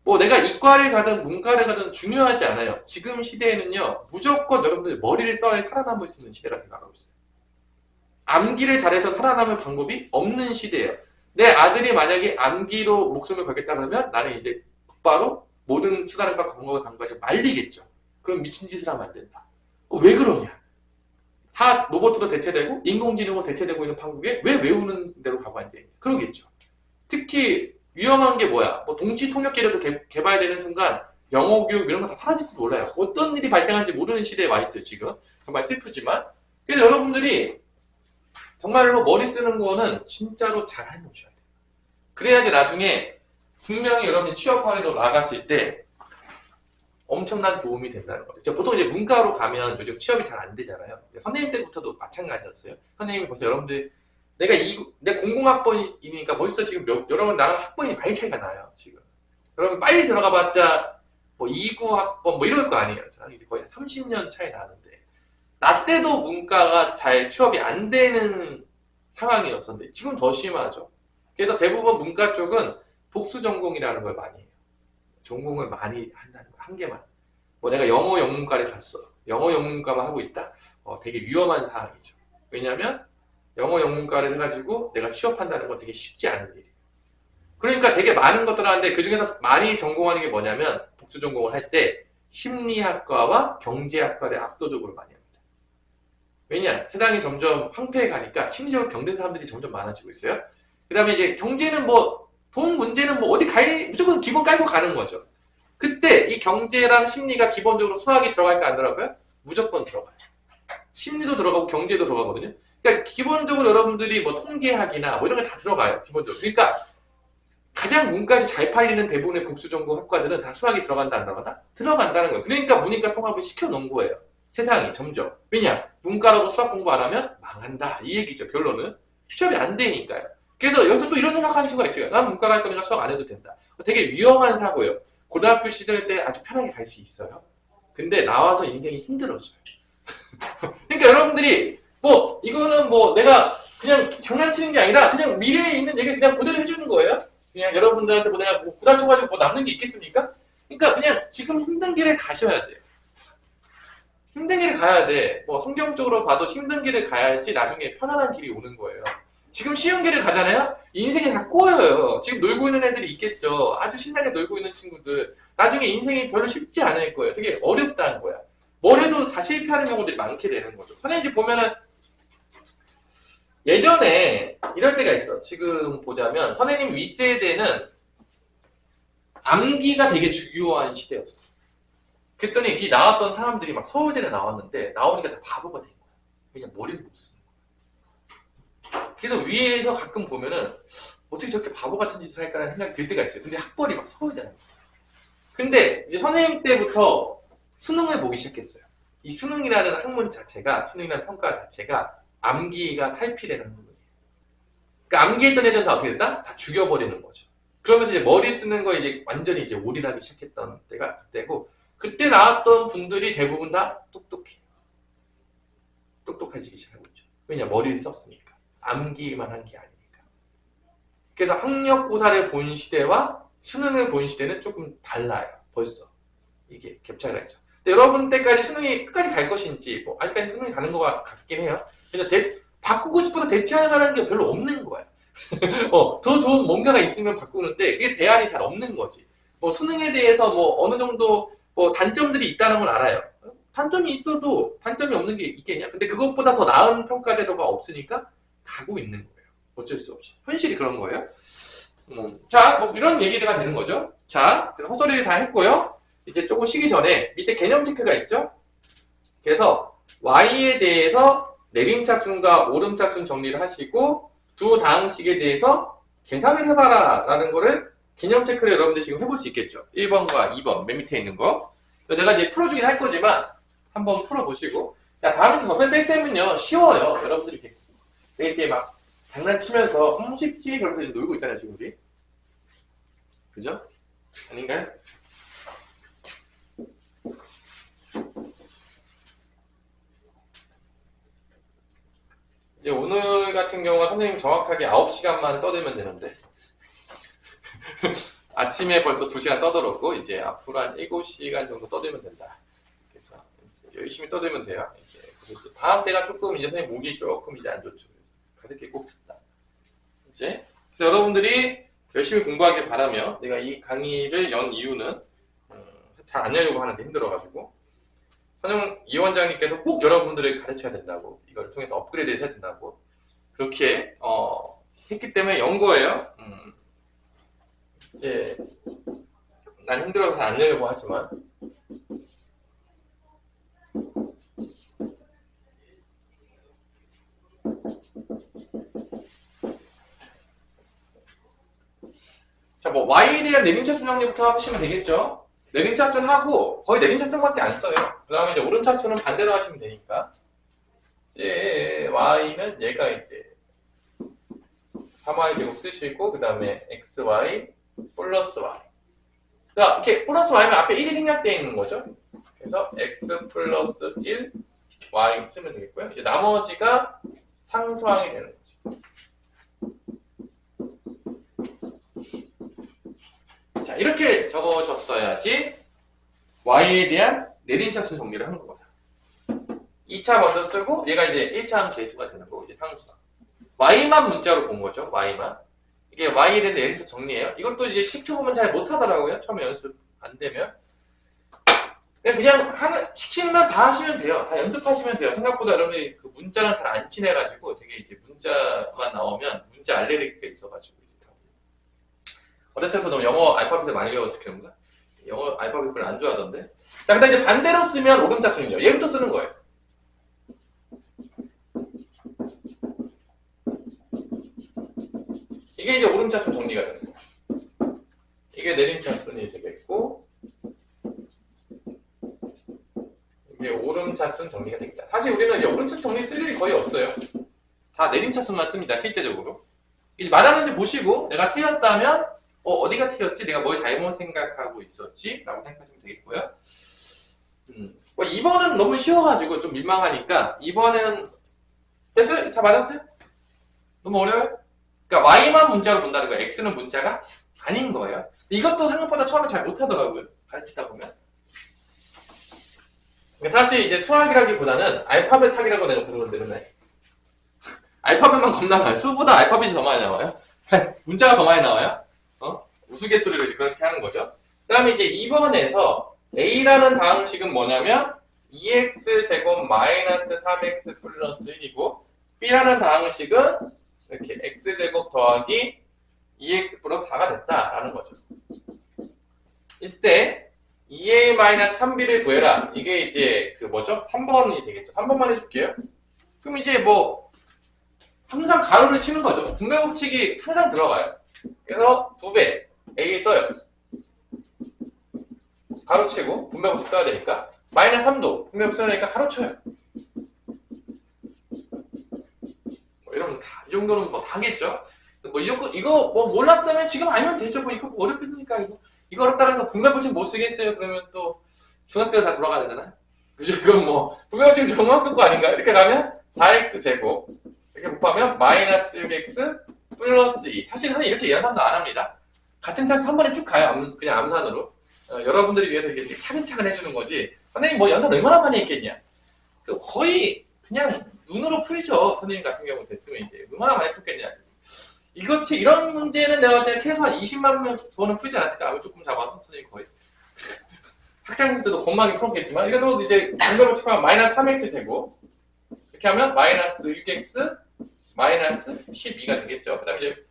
뭐 내가 이과를 가든 문과를 가든 중요하지 않아요. 지금 시대에는요. 무조건 여러분들 머리를 써야 살아남을 수 있는 시대가 돼가고 있어요. 암기를 잘해서 살아남을 방법이 없는 시대예요. 내 아들이 만약에 암기로 목숨을 걸겠다 그러면 나는 이제 곧바로 모든 수단과 방법을 강구하지 말리겠죠. 그럼 미친 짓을 하면 안 된다. 왜 그러냐? 다 로봇으로 대체되고 인공지능으로 대체되고 있는 판국에 왜 외우는 대로 가고 앉아있냐? 그러겠죠. 특히 위험한 게 뭐야? 뭐 동시 통역기라도 개발되는 순간 영어 교육 이런 거 다 사라질지도 몰라요. 어떤 일이 발생할지 모르는 시대에 와 있어요, 지금. 정말 슬프지만. 그래서 여러분들이 정말로 머리 쓰는 거는 진짜로 잘 해놓으셔야 돼요. 그래야지 나중에 분명히 여러분이 취업하러 나갔을 때 엄청난 도움이 된다는 거죠. 보통 이제 문과로 가면 요즘 취업이 잘 안 되잖아요. 선생님 때부터도 마찬가지였어요. 선생님이 벌써 여러분들 내 공공학번이니까 벌써 지금 여러분 나랑 학번이 많이 차이가 나요. 지금. 여러분 빨리 들어가봤자 뭐 29학번 뭐 이럴 거 아니에요. 저랑 이제 거의 30년 차이 나는데 나 때도 문과가 잘 취업이 안 되는 상황이었었는데 지금 더 심하죠. 그래서 대부분 문과 쪽은 복수 전공이라는 걸 많이 해요. 전공을 많이 한다는 거, 한 개만. 뭐 내가 영어 영문과를 갔어. 영어 영문과만 하고 있다? 되게 위험한 상황이죠. 왜냐면 영어 영문과를 해가지고 내가 취업한다는 건 되게 쉽지 않은 일이에요. 그러니까 되게 많은 것들 하는데 그 중에서 많이 전공하는 게 뭐냐면 복수 전공을 할 때 심리학과와 경제학과를 압도적으로 많이 합니다. 왜냐? 세상이 점점 황폐해 가니까 심리적으로 병든 사람들이 점점 많아지고 있어요. 그 다음에 이제 경제는 뭐 돈 문제는 뭐 어디 무조건 기본 깔고 가는 거죠. 그때 이 경제랑 심리가 기본적으로 수학이 들어갈까 안 들어갈까요? 무조건 들어가요. 심리도 들어가고 경제도 들어가거든요. 그러니까 기본적으로 여러분들이 뭐 통계학이나 뭐 이런 게 다 들어가요. 기본적으로. 그러니까 가장 문과에서 잘 팔리는 대부분의 복수전공 학과들은 다 수학이 들어간다 안 들어간다? 들어간다는 거예요. 그러니까 문이과 통합을 시켜놓은 거예요. 세상이 점점. 왜냐? 문과라고 수학 공부 안 하면 망한다. 이 얘기죠. 결론은. 취업이 안 되니까요. 그래서 여기서 또 이런 생각하는 친구가 있어요. 난 문과 갈 거니까 수학 안 해도 된다. 되게 위험한 사고예요. 고등학교 시절 때 아주 편하게 갈 수 있어요. 근데 나와서 인생이 힘들어져요. 그러니까 여러분들이 뭐 이거는 뭐 내가 그냥 장난치는 게 아니라 그냥 미래에 있는 얘기를 그냥 그대로 해주는 거예요. 그냥 여러분들한테 뭐 내가 뭐 구라쳐가지고 뭐 남는 게 있겠습니까? 그러니까 그냥 지금 힘든 길을 가셔야 돼요. 힘든 길을 가야 돼. 뭐 성경적으로 봐도 힘든 길을 가야지 나중에 편안한 길이 오는 거예요. 지금 쉬운 길을 가잖아요? 인생이 다 꼬여요. 지금 놀고 있는 애들이 있겠죠. 아주 신나게 놀고 있는 친구들. 나중에 인생이 별로 쉽지 않을 거예요. 되게 어렵다는 거야. 뭘 해도 다 실패하는 경우들이 많게 되는 거죠. 선생님 보면은 예전에 이럴 때가 있어. 지금 보자면 선생님 윗세대는 암기가 되게 중요한 시대였어. 그랬더니 이 나왔던 사람들이 막 서울대를 나왔는데 나오니까 다 바보가 된 거야. 그냥 머리를 못 쓰는 거야. 그래서 위에서 가끔 보면은 어떻게 저렇게 바보 같은 짓을 할까라는 생각이 들 때가 있어요. 근데 학벌이 막 서울대 나왔어. 근데 이제 선생님 때부터 수능을 보기 시작했어요. 이 수능이라는 학문 자체가, 수능이라는 평가 자체가 암기가 탈피되는 학문이에요. 그러니까 암기했던 애들은 다 어떻게 됐다? 다 죽여버리는 거죠. 그러면서 이제 머리 쓰는 거 이제 완전히 이제 올인하기 시작했던 때가 그때고, 그때 나왔던 분들이 대부분 다 똑똑해요. 똑똑해지기 시작하고 있죠. 왜냐? 머리를 썼으니까. 암기만 한 게 아니니까. 그래서 학력고사를 본 시대와 수능을 본 시대는 조금 달라요. 벌써. 이게 격차가 있죠. 근데 여러분 때까지 수능이 끝까지 갈 것인지, 뭐, 아직까지 수능이 가는 것 같긴 해요. 그래서 바꾸고 싶어도 대체할 만한 게 별로 없는 거야. 더 좋은 뭔가가 있으면 바꾸는데, 그게 대안이 잘 없는 거지. 뭐, 수능에 대해서 뭐, 어느 정도, 뭐, 단점들이 있다는 걸 알아요. 단점이 있어도 단점이 없는 게 있겠냐? 근데 그것보다 더 나은 평가제도가 없으니까 가고 있는 거예요. 어쩔 수 없이. 현실이 그런 거예요. 자, 뭐, 이런 얘기가 되는 거죠. 자, 헛소리를 다 했고요. 이제 조금 쉬기 전에 밑에 개념 체크가 있죠? 그래서 y에 대해서 내림차순과 오름차순 정리를 하시고 두 다항식에 대해서 계산을 해봐라 라는 거를 개념 체크를 여러분들 지금 해볼 수 있겠죠? 1번과 2번 맨 밑에 있는 거. 내가 이제 풀어주긴 할 거지만 한번 풀어보시고. 자, 다음에 더센 뺄셈은요 쉬워요. 여러분들이 이렇게 막 장난치면서 쉽지 그러면서 놀고 있잖아요 지금 우리. 그죠? 아닌가요? 이제 오늘 같은 경우는 선생님 정확하게 9시간만 떠들면 되는데 아침에 벌써 2시간 떠들었고 이제 앞으로 한 7시간 정도 떠들면 된다. 그래서 이제 열심히 떠들면 돼요. 이제 다음 때가 조금 이제 선생님 목이 조금 이제 안 좋죠. 그래서 가르치기 꼭 듣다. 이제 여러분들이 열심히 공부하길 바라며 내가 이 강의를 연 이유는 잘 안 하려고 하는데 힘들어가지고 선영 이 원장님께서 꼭 여러분들을 가르쳐야 된다고 이걸 통해서 업그레이드를 해야 된다고 그렇게 했기 때문에 연 거예요. 이제 난 힘들어서 안 하려고 하지만 자, 뭐 y에 대한 내림차순 정리부터 하시면 되겠죠. 내림차순 하고 거의 내림차순밖에 안 써요. 그 다음에 이제 오름차순은 반대로 하시면 되니까 이제 y는 얘가 이제 3y 제곱 쓰시고 그 다음에 xy 플러스 y. 그러니까 이렇게 플러스 y면 앞에 1이 생략되어 있는 거죠. 그래서 x 플러스 1 y 쓰면 되겠고요. 이제 나머지가 상수항이 되는 거죠. 자, 이렇게 적어줬어야지 y에 대한 내림차순 정리를 하는 거거든. 2차 먼저 쓰고 얘가 이제 1차항 계수가 되는 거고 이제 상수항. y만 문자로 본 거죠. y만. 이게 y에 대한 내림차 정리예요. 이것도 이제 시켜보면 잘 못하더라고요. 처음에 연습 안 되면. 그냥 시키면 다 하시면 돼요. 다 연습하시면 돼요. 생각보다 여러분들이 그 문자랑 잘 안 친해가지고 되게 이제 문자만 나오면 문자 알레르기가 있어가지고 이제 다. 어렸을 때부터 너무 영어 알파벳을 많이 외워서 그런가? 영어 알파벳을 안 좋아하던데. 자, 그다음 이제 반대로 쓰면 오름차순이요. 얘부터 쓰는 거예요. 이게 이제 오름차순 정리가 되는 거예요. 이게 내림차순이 되겠고. 이제 오름차순 정리가 되겠다. 사실 우리는 이제 오름차순 정리 쓸 일이 거의 없어요. 다 내림차순만 씁니다. 실제적으로. 이제 말하는지 보시고 내가 틀렸다면 어디가 틀렸지? 내가 뭘 잘못 생각하고 있었지? 라고 생각하시면 되겠고요. 2번은 너무 쉬워가지고 좀 민망하니까 2번은 됐어요? 다 맞았어요? 너무 어려워요? 그러니까 y만 문자로 본다는 거예요. x는 문자가 아닌 거예요. 이것도 생각보다 처음에 잘 못하더라고요. 가르치다 보면. 사실 이제 수학이라기보다는 알파벳 학이라고 내가 부르는데 맨날 알파벳만 겁나 많아요. 수보다 알파벳이 더 많이 나와요. 문자가 더 많이 나와요. 우스갯소리를 그렇게 하는 거죠. 그 다음에 이제 2번에서 a라는 다항식은 뭐냐면 2x제곱 마이너스 3x 플러스 1이고 b라는 다항식은 이렇게 x제곱 더하기 2x 플러스 4가 됐다라는 거죠. 이때 2a-3b를 구해라. 이게 이제 그 뭐죠? 3번이 되겠죠. 3번만 해줄게요. 그럼 이제 뭐 항상 가로를 치는 거죠. 분배법칙이 항상 들어가요. 그래서 2배 a 써요. 가로치고 분배법칙 써야 되니까 마이너스 3도 분배법칙 써야 되니까 가로쳐요. 뭐 이러면 다, 이 정도는 뭐 다겠죠. 뭐 이거 뭐 몰랐다면 지금 알면 되죠. 뭐 이거 어렵겠습니까? 이거 어렵다 해서 분배법칙 못 쓰겠어요. 그러면 또 중학교로 다 돌아가야 되잖아요. 그죠? 이건 뭐 분배법칙 중학교 거 아닌가? 이렇게 가면 4x제곱 이렇게 곱하면 마이너스 6x 플러스 2. 사실 이렇게 연산도 안 합니다. 같은 차수 한 번에 쭉 가요. 그냥 암산으로. 여러분들이 위해서 이렇게 차근차근 해주는 거지. 선생님 뭐 연산 얼마나 많이 했겠냐? 거의 그냥 눈으로 풀죠. 선생님 같은 경우 됐으면 이제 얼마나 많이 풀겠냐. 이런 문제는 내가 그냥 최소한 20만 명 돈은 풀지 않았을까? 아무 조금 잡아서 선생님 거의. 학창시절 때도 겁나게 풀었겠지만 이것도 이제 분배법칙 하면 마이너스 3x 제곱 이렇게 하면 마이너스 6x 마이너스 12가 되겠죠. 그 다음에 이제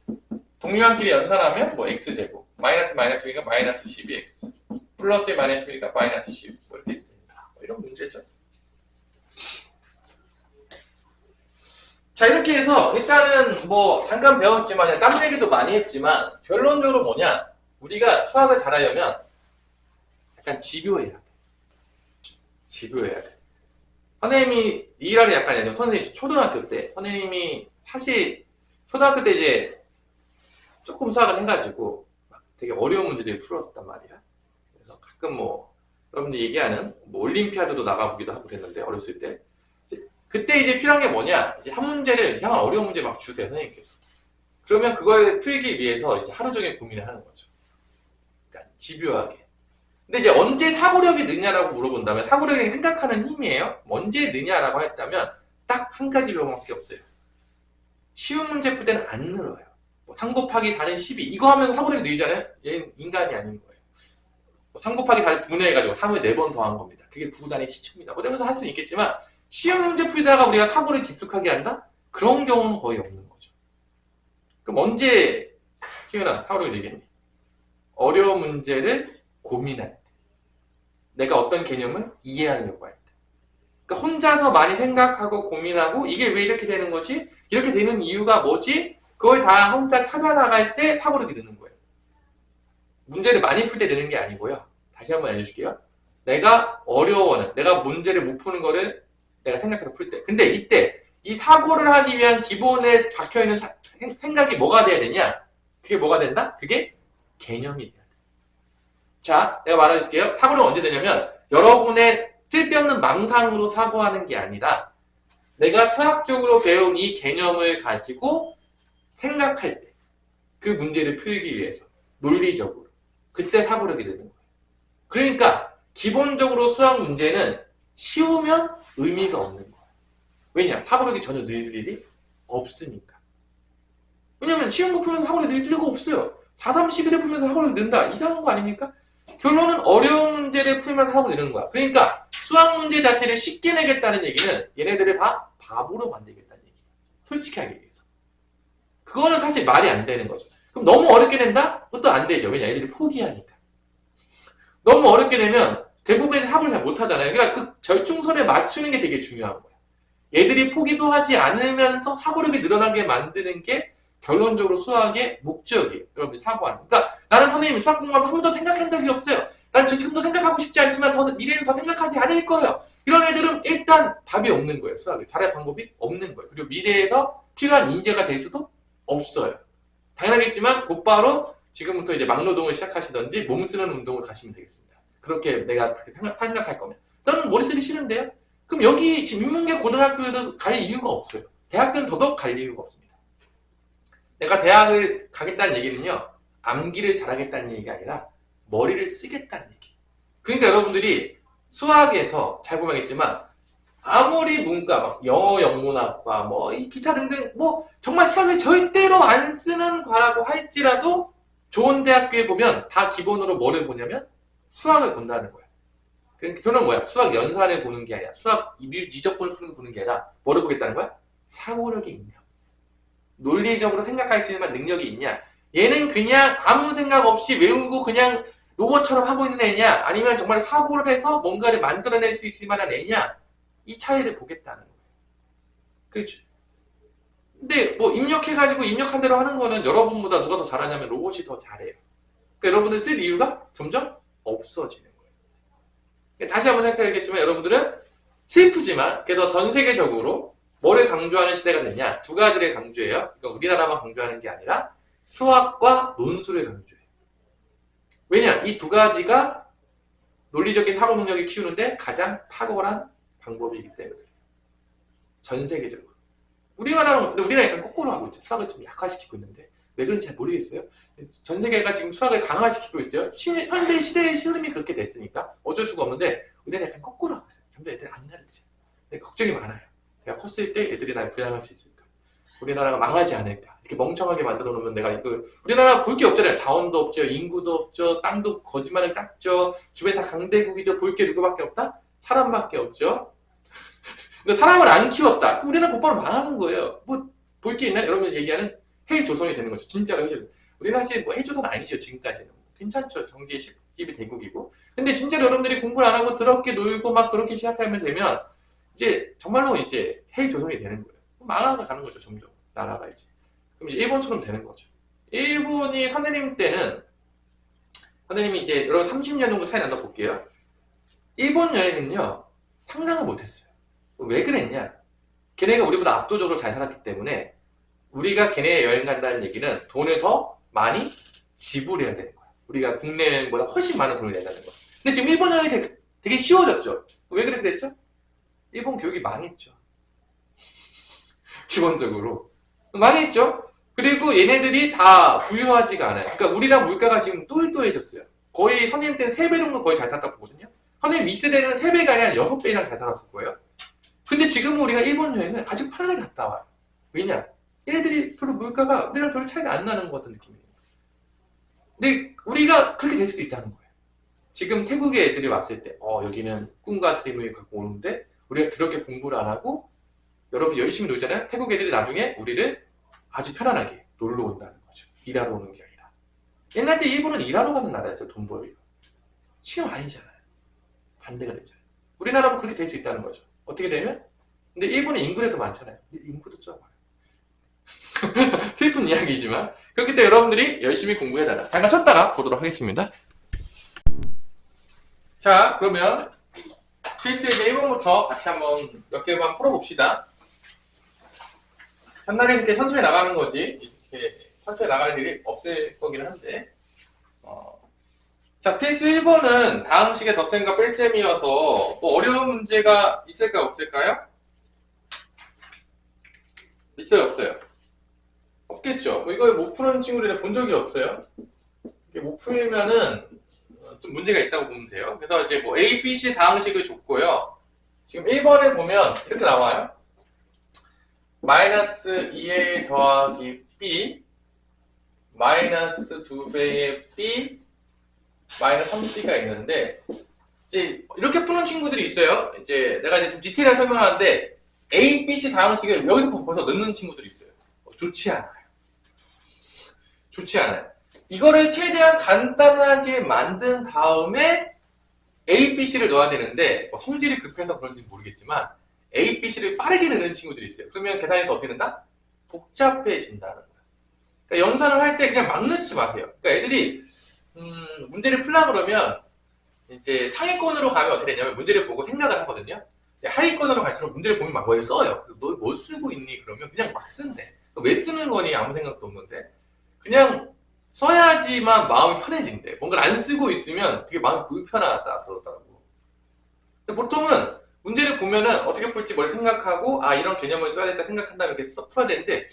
동류항끼리 연산하면 뭐 x제곱 마이너스 2가 마이너스 12x 플러스 마이너스 12가 마이너스 10 뭐 이렇게 됩니다. 뭐 이런 문제죠. 자, 이렇게 해서 일단은 뭐 잠깐 배웠지만 땀 얘기도 많이 했지만 결론적으로 뭐냐, 우리가 수학을 잘하려면 약간 집요해야 돼. 집요해야 돼. 선생님이 이 일하기 약간 아니죠. 선생님이 초등학교 때 선생님이 사실 초등학교 때 이제 조금 수학을 해가지고 막 되게 어려운 문제들을 풀었단 말이야. 그래서 가끔 뭐 여러분들이 얘기하는 뭐 올림피아드도 나가보기도 하고 그랬는데 어렸을 때 그때 이제 필요한 게 뭐냐, 이제 한 문제를 이상한 어려운 문제 막 주세요 선생님께서. 그러면 그걸 풀기 위해서 이제 하루 종일 고민을 하는 거죠. 그러니까 집요하게. 근데 이제 언제 사고력이 느냐라고 물어본다면 사고력이 생각하는 힘이에요. 언제 느냐라고 했다면 딱 한 가지 방법밖에 없어요. 쉬운 문제 풀 때는 안 늘어요. 뭐 3 곱하기 4는 12 이거 하면서 사고력이 늘잖아요. 얘는 인간이 아닌 거예요. 뭐 3 곱하기 4를 분해해가지고 3을 4번 더한 겁니다. 그게 구단의 시초입니다. 뭐 이러면서 할 수는 있겠지만 쉬운 문제 풀다가 우리가 사고를 깊숙하게 한다? 그런 경우는 거의 없는 거죠. 그럼 언제 시은아 사고력이 늘겠니? 어려운 문제를 고민할 때, 내가 어떤 개념을 이해하려고 할 때, 그러니까 혼자서 많이 생각하고 고민하고 이게 왜 이렇게 되는 거지? 이렇게 되는 이유가 뭐지? 그걸 다 혼자 찾아나갈 때 사고력이 느는 거예요. 문제를 많이 풀 때 느는 게 아니고요. 다시 한번 알려줄게요. 내가 어려워하는, 내가 문제를 못 푸는 거를 내가 생각해서 풀 때. 근데 이때 이 사고를 하기 위한 기본에 박혀있는 생각이 뭐가 돼야 되냐? 그게 뭐가 된다? 그게 개념이 돼야 돼. 자, 내가 말해줄게요. 사고는 언제 되냐면 여러분의 쓸데없는 망상으로 사고하는 게 아니라 내가 수학적으로 배운 이 개념을 가지고 생각할 때 그 문제를 풀기 위해서 논리적으로 그때 사고력이 되는 거예요. 그러니까 기본적으로 수학 문제는 쉬우면 의미가 없는 거예요. 왜냐? 사고력이 전혀 늘 일이 없으니까. 왜냐면 쉬운 거 풀면서 사고력이 늘 필요가 없어요. 4, 3, 11을 풀면서 사고력이 는다. 이상한 거 아닙니까? 결론은 어려운 문제를 풀면서 사고력이 느는 거야. 그러니까 수학 문제 자체를 쉽게 내겠다는 얘기는 얘네들을 다 바보로 만들겠다는 얘기예요. 솔직하게 얘기해서. 그거는 사실 말이 안 되는 거죠. 그럼 너무 어렵게 낸다? 그것도 안 되죠. 왜냐? 얘들이 포기하니까. 너무 어렵게 내면 대부분의 사고를 잘 못하잖아요. 그러니까 그 절충선에 맞추는 게 되게 중요한 거예요. 얘들이 포기도 하지 않으면서 사고력이 늘어나게 만드는 게 결론적으로 수학의 목적이에요. 여러분들이 사고하는. 그러니까 나는 선생님 수학 공부하면 한 번도 생각한 적이 없어요. 난 지금도 생각하고 싶지 않지만 미래는 더 생각하지 않을 거예요. 이런 애들은 일단 답이 없는 거예요. 수학에. 잘할 방법이 없는 거예요. 그리고 미래에서 필요한 인재가 될 수도 없어요. 당연하겠지만 곧바로 지금부터 이제 막노동을 시작하시든지 몸 쓰는 운동을 가시면 되겠습니다. 그렇게 내가 그렇게 생각할 거면. 저는 머리 쓰기 싫은데요. 그럼 여기 지금 인문계 고등학교에도 갈 이유가 없어요. 대학교는 더더욱 갈 이유가 없습니다. 내가 대학을 가겠다는 얘기는요. 암기를 잘하겠다는 얘기가 아니라 머리를 쓰겠다는 얘기. 그러니까 여러분들이 수학에서 잘 보면 알겠지만 아무리 문과, 막 영어 영문학과, 뭐 이 기타 등등 뭐 정말 수학을 절대로 안 쓰는 과라고 할지라도 좋은 대학교에 보면 다 기본으로 뭐를 보냐면 수학을 본다는 거야. 그러니까 결론은 뭐야? 수학 연산을 보는 게 아니라 수학 미적분을 푸는 거 보는 게 아니라 뭐를 보겠다는 거야? 사고력이 있냐? 논리적으로 생각할 수 있는 능력이 있냐? 얘는 그냥 아무 생각 없이 외우고 그냥 로봇처럼 하고 있는 애냐? 아니면 정말 사고를 해서 뭔가를 만들어낼 수 있을 만한 애냐? 이 차이를 보겠다는 거예요. 그렇죠? 근데 뭐 입력해가지고 입력한 대로 하는 거는 여러분보다 누가 더 잘하냐면 로봇이 더 잘해요. 그러니까 여러분들 쓸 이유가 점점 없어지는 거예요. 다시 한번 생각해야겠지만 여러분들은 슬프지만 그래서 전 세계적으로 뭐를 강조하는 시대가 됐냐? 두 가지를 강조해요. 그러니까 우리나라만 강조하는 게 아니라 수학과 논술을 강조해요. 왜냐? 이 두 가지가 논리적인 사고 능력을 키우는데 가장 탁월한 방법이기 때문에 그래요. 전 세계적으로. 우리나라는 약간 거꾸로 하고 있죠. 수학을 좀 약화시키고 있는데 왜 그런지 잘 모르겠어요. 전 세계가 지금 수학을 강화시키고 있어요. 현대 시대의 흐름이 그렇게 됐으니까 어쩔 수가 없는데 우리는 약간 거꾸로 하고 있어요. 점점 애들이 안 가르쳐요. 걱정이 많아요. 내가 컸을 때 애들이 날 부양할 수 있을까? 우리나라가 망하지 않을까? 이렇게 멍청하게 만들어 놓으면 내가 우리나라 볼 게 없잖아요. 자원도 없죠. 인구도 없죠. 땅도 거짓말을 닦죠. 주변에 다 강대국이죠. 볼 게 누구밖에 없다? 사람밖에 없죠. 근데 사람을 안 키웠다. 그럼 우리는 곧바로 망하는 거예요. 뭐 볼 게 있나? 여러분 얘기하는 해조선이 되는 거죠. 진짜로 해조선. 우리는 사실 뭐 해조선 아니죠. 지금까지는. 괜찮죠. 경제 10위 대국이고. 근데 진짜로 여러분들이 공부를 안 하고 더럽게 놀고 막 그렇게 시작하면 되면 이제 정말로 이제 해조선이 되는 거예요. 망하가는 거죠. 점점. 나라가 이제. 그럼 이제 일본처럼 되는 거죠. 일본이 선생님 때는 선생님이 이제 여러분 30년 정도 차이 난다고 볼게요. 일본 여행은요. 상상을 못했어요. 왜 그랬냐? 걔네가 우리보다 압도적으로 잘 살았기 때문에 우리가 걔네 여행 간다는 얘기는 돈을 더 많이 지불해야 되는 거야. 우리가 국내 여행보다 훨씬 많은 돈을 낸다는 거. 근데 지금 일본 여행이 되게 쉬워졌죠. 왜 그렇게 됐죠? 일본 교육이 망했죠. 기본적으로 망했죠. 그리고 얘네들이 다 부유하지가 않아요. 그러니까 우리랑 물가가 지금 똘똘해졌어요. 거의 선생님 때는 3배 정도 거의 잘 살았다고 보거든요. 선생님 2세대는 3배가 아니라 6배 이상 잘 살았을 거예요. 근데 지금은 우리가 일본 여행을 아주 편안하게 갔다 와요. 왜냐? 얘네들이 별로 물가가 우리랑 별로 차이가 안 나는 것 같은 느낌이에요. 근데 우리가 그렇게 될 수도 있다는 거예요. 지금 태국에 애들이 왔을 때 여기는 꿈과 드림을 갖고 오는데 우리가 그렇게 공부를 안 하고 여러분 열심히 놀잖아요. 태국 애들이 나중에 우리를 아주 편안하게 놀러 온다는 거죠. 일하러 오는 게 아니라. 옛날 때 일본은 일하러 가는 나라였어요. 돈 벌기로. 지금 아니잖아요. 반대가 됐잖아요. 우리나라도 그렇게 될 수 있다는 거죠. 어떻게 되면? 근데 일본은 인구가 더 많잖아요. 인구도 적어요. 슬픈 이야기지만 그렇기 때문에 여러분들이 열심히 공부해달라. 잠깐 쉬었다가 보도록 하겠습니다. 자, 그러면 필수 이제 1번부터 같이 한번 몇 개만 풀어봅시다. 한날에 이렇게 천천히 나가는 거지 이렇게 천천히 나갈 일이 없을 거긴 한데 자, 필수 1번은 다음식의 덧셈과 뺄셈이어서 뭐 어려운 문제가 있을까요? 없을까요? 있어요? 없어요? 없겠죠. 뭐 이걸 못 푸는 친구들은 본 적이 없어요. 이게 못 풀면은 좀 문제가 있다고 보면 돼요. 그래서 이제 뭐 A, B, C 다항식을 줬고요. 지금 1번에 보면 이렇게 나와요. 마이너스 2A 더하기 B 마이너스 2배의 B 마이너스 3C가 있는데 이제 이렇게 푸는 친구들이 있어요. 이제 내가 이제 좀 디테일하게 설명하는데 A, B, C 다항식을 여기서 벌써 넣는 친구들이 있어요. 좋지 않아요. 좋지 않아요. 이거를 최대한 간단하게 만든 다음에 A, B, C를 넣어야 되는데 뭐 성질이 급해서 그런지 모르겠지만 A, B, C를 빠르게 넣는 친구들이 있어요. 그러면 계산이 더 어떻게 된다? 복잡해진다는 거예요. 그러니까 연산을 할 때 그냥 막 넣지 마세요. 그러니까 애들이 문제를 풀려고 그러면 이제 상위권으로 가면 어떻게 되냐면 문제를 보고 생각을 하거든요. 하위권으로 갈수록 문제를 보면 막 뭘 써요. 너 뭐 쓰고 있니? 그러면 그냥 막 쓴대. 왜 쓰는 거니? 아무 생각도 없는데 그냥 써야지만 마음이 편해진대. 뭔가를 안 쓰고 있으면 되게 마음이 불편하다 그러더라고. 근데 보통은 문제를 보면은 어떻게 풀지 뭘 생각하고 아 이런 개념을 써야겠다 생각한 다음에 이렇게 풀어야 되는데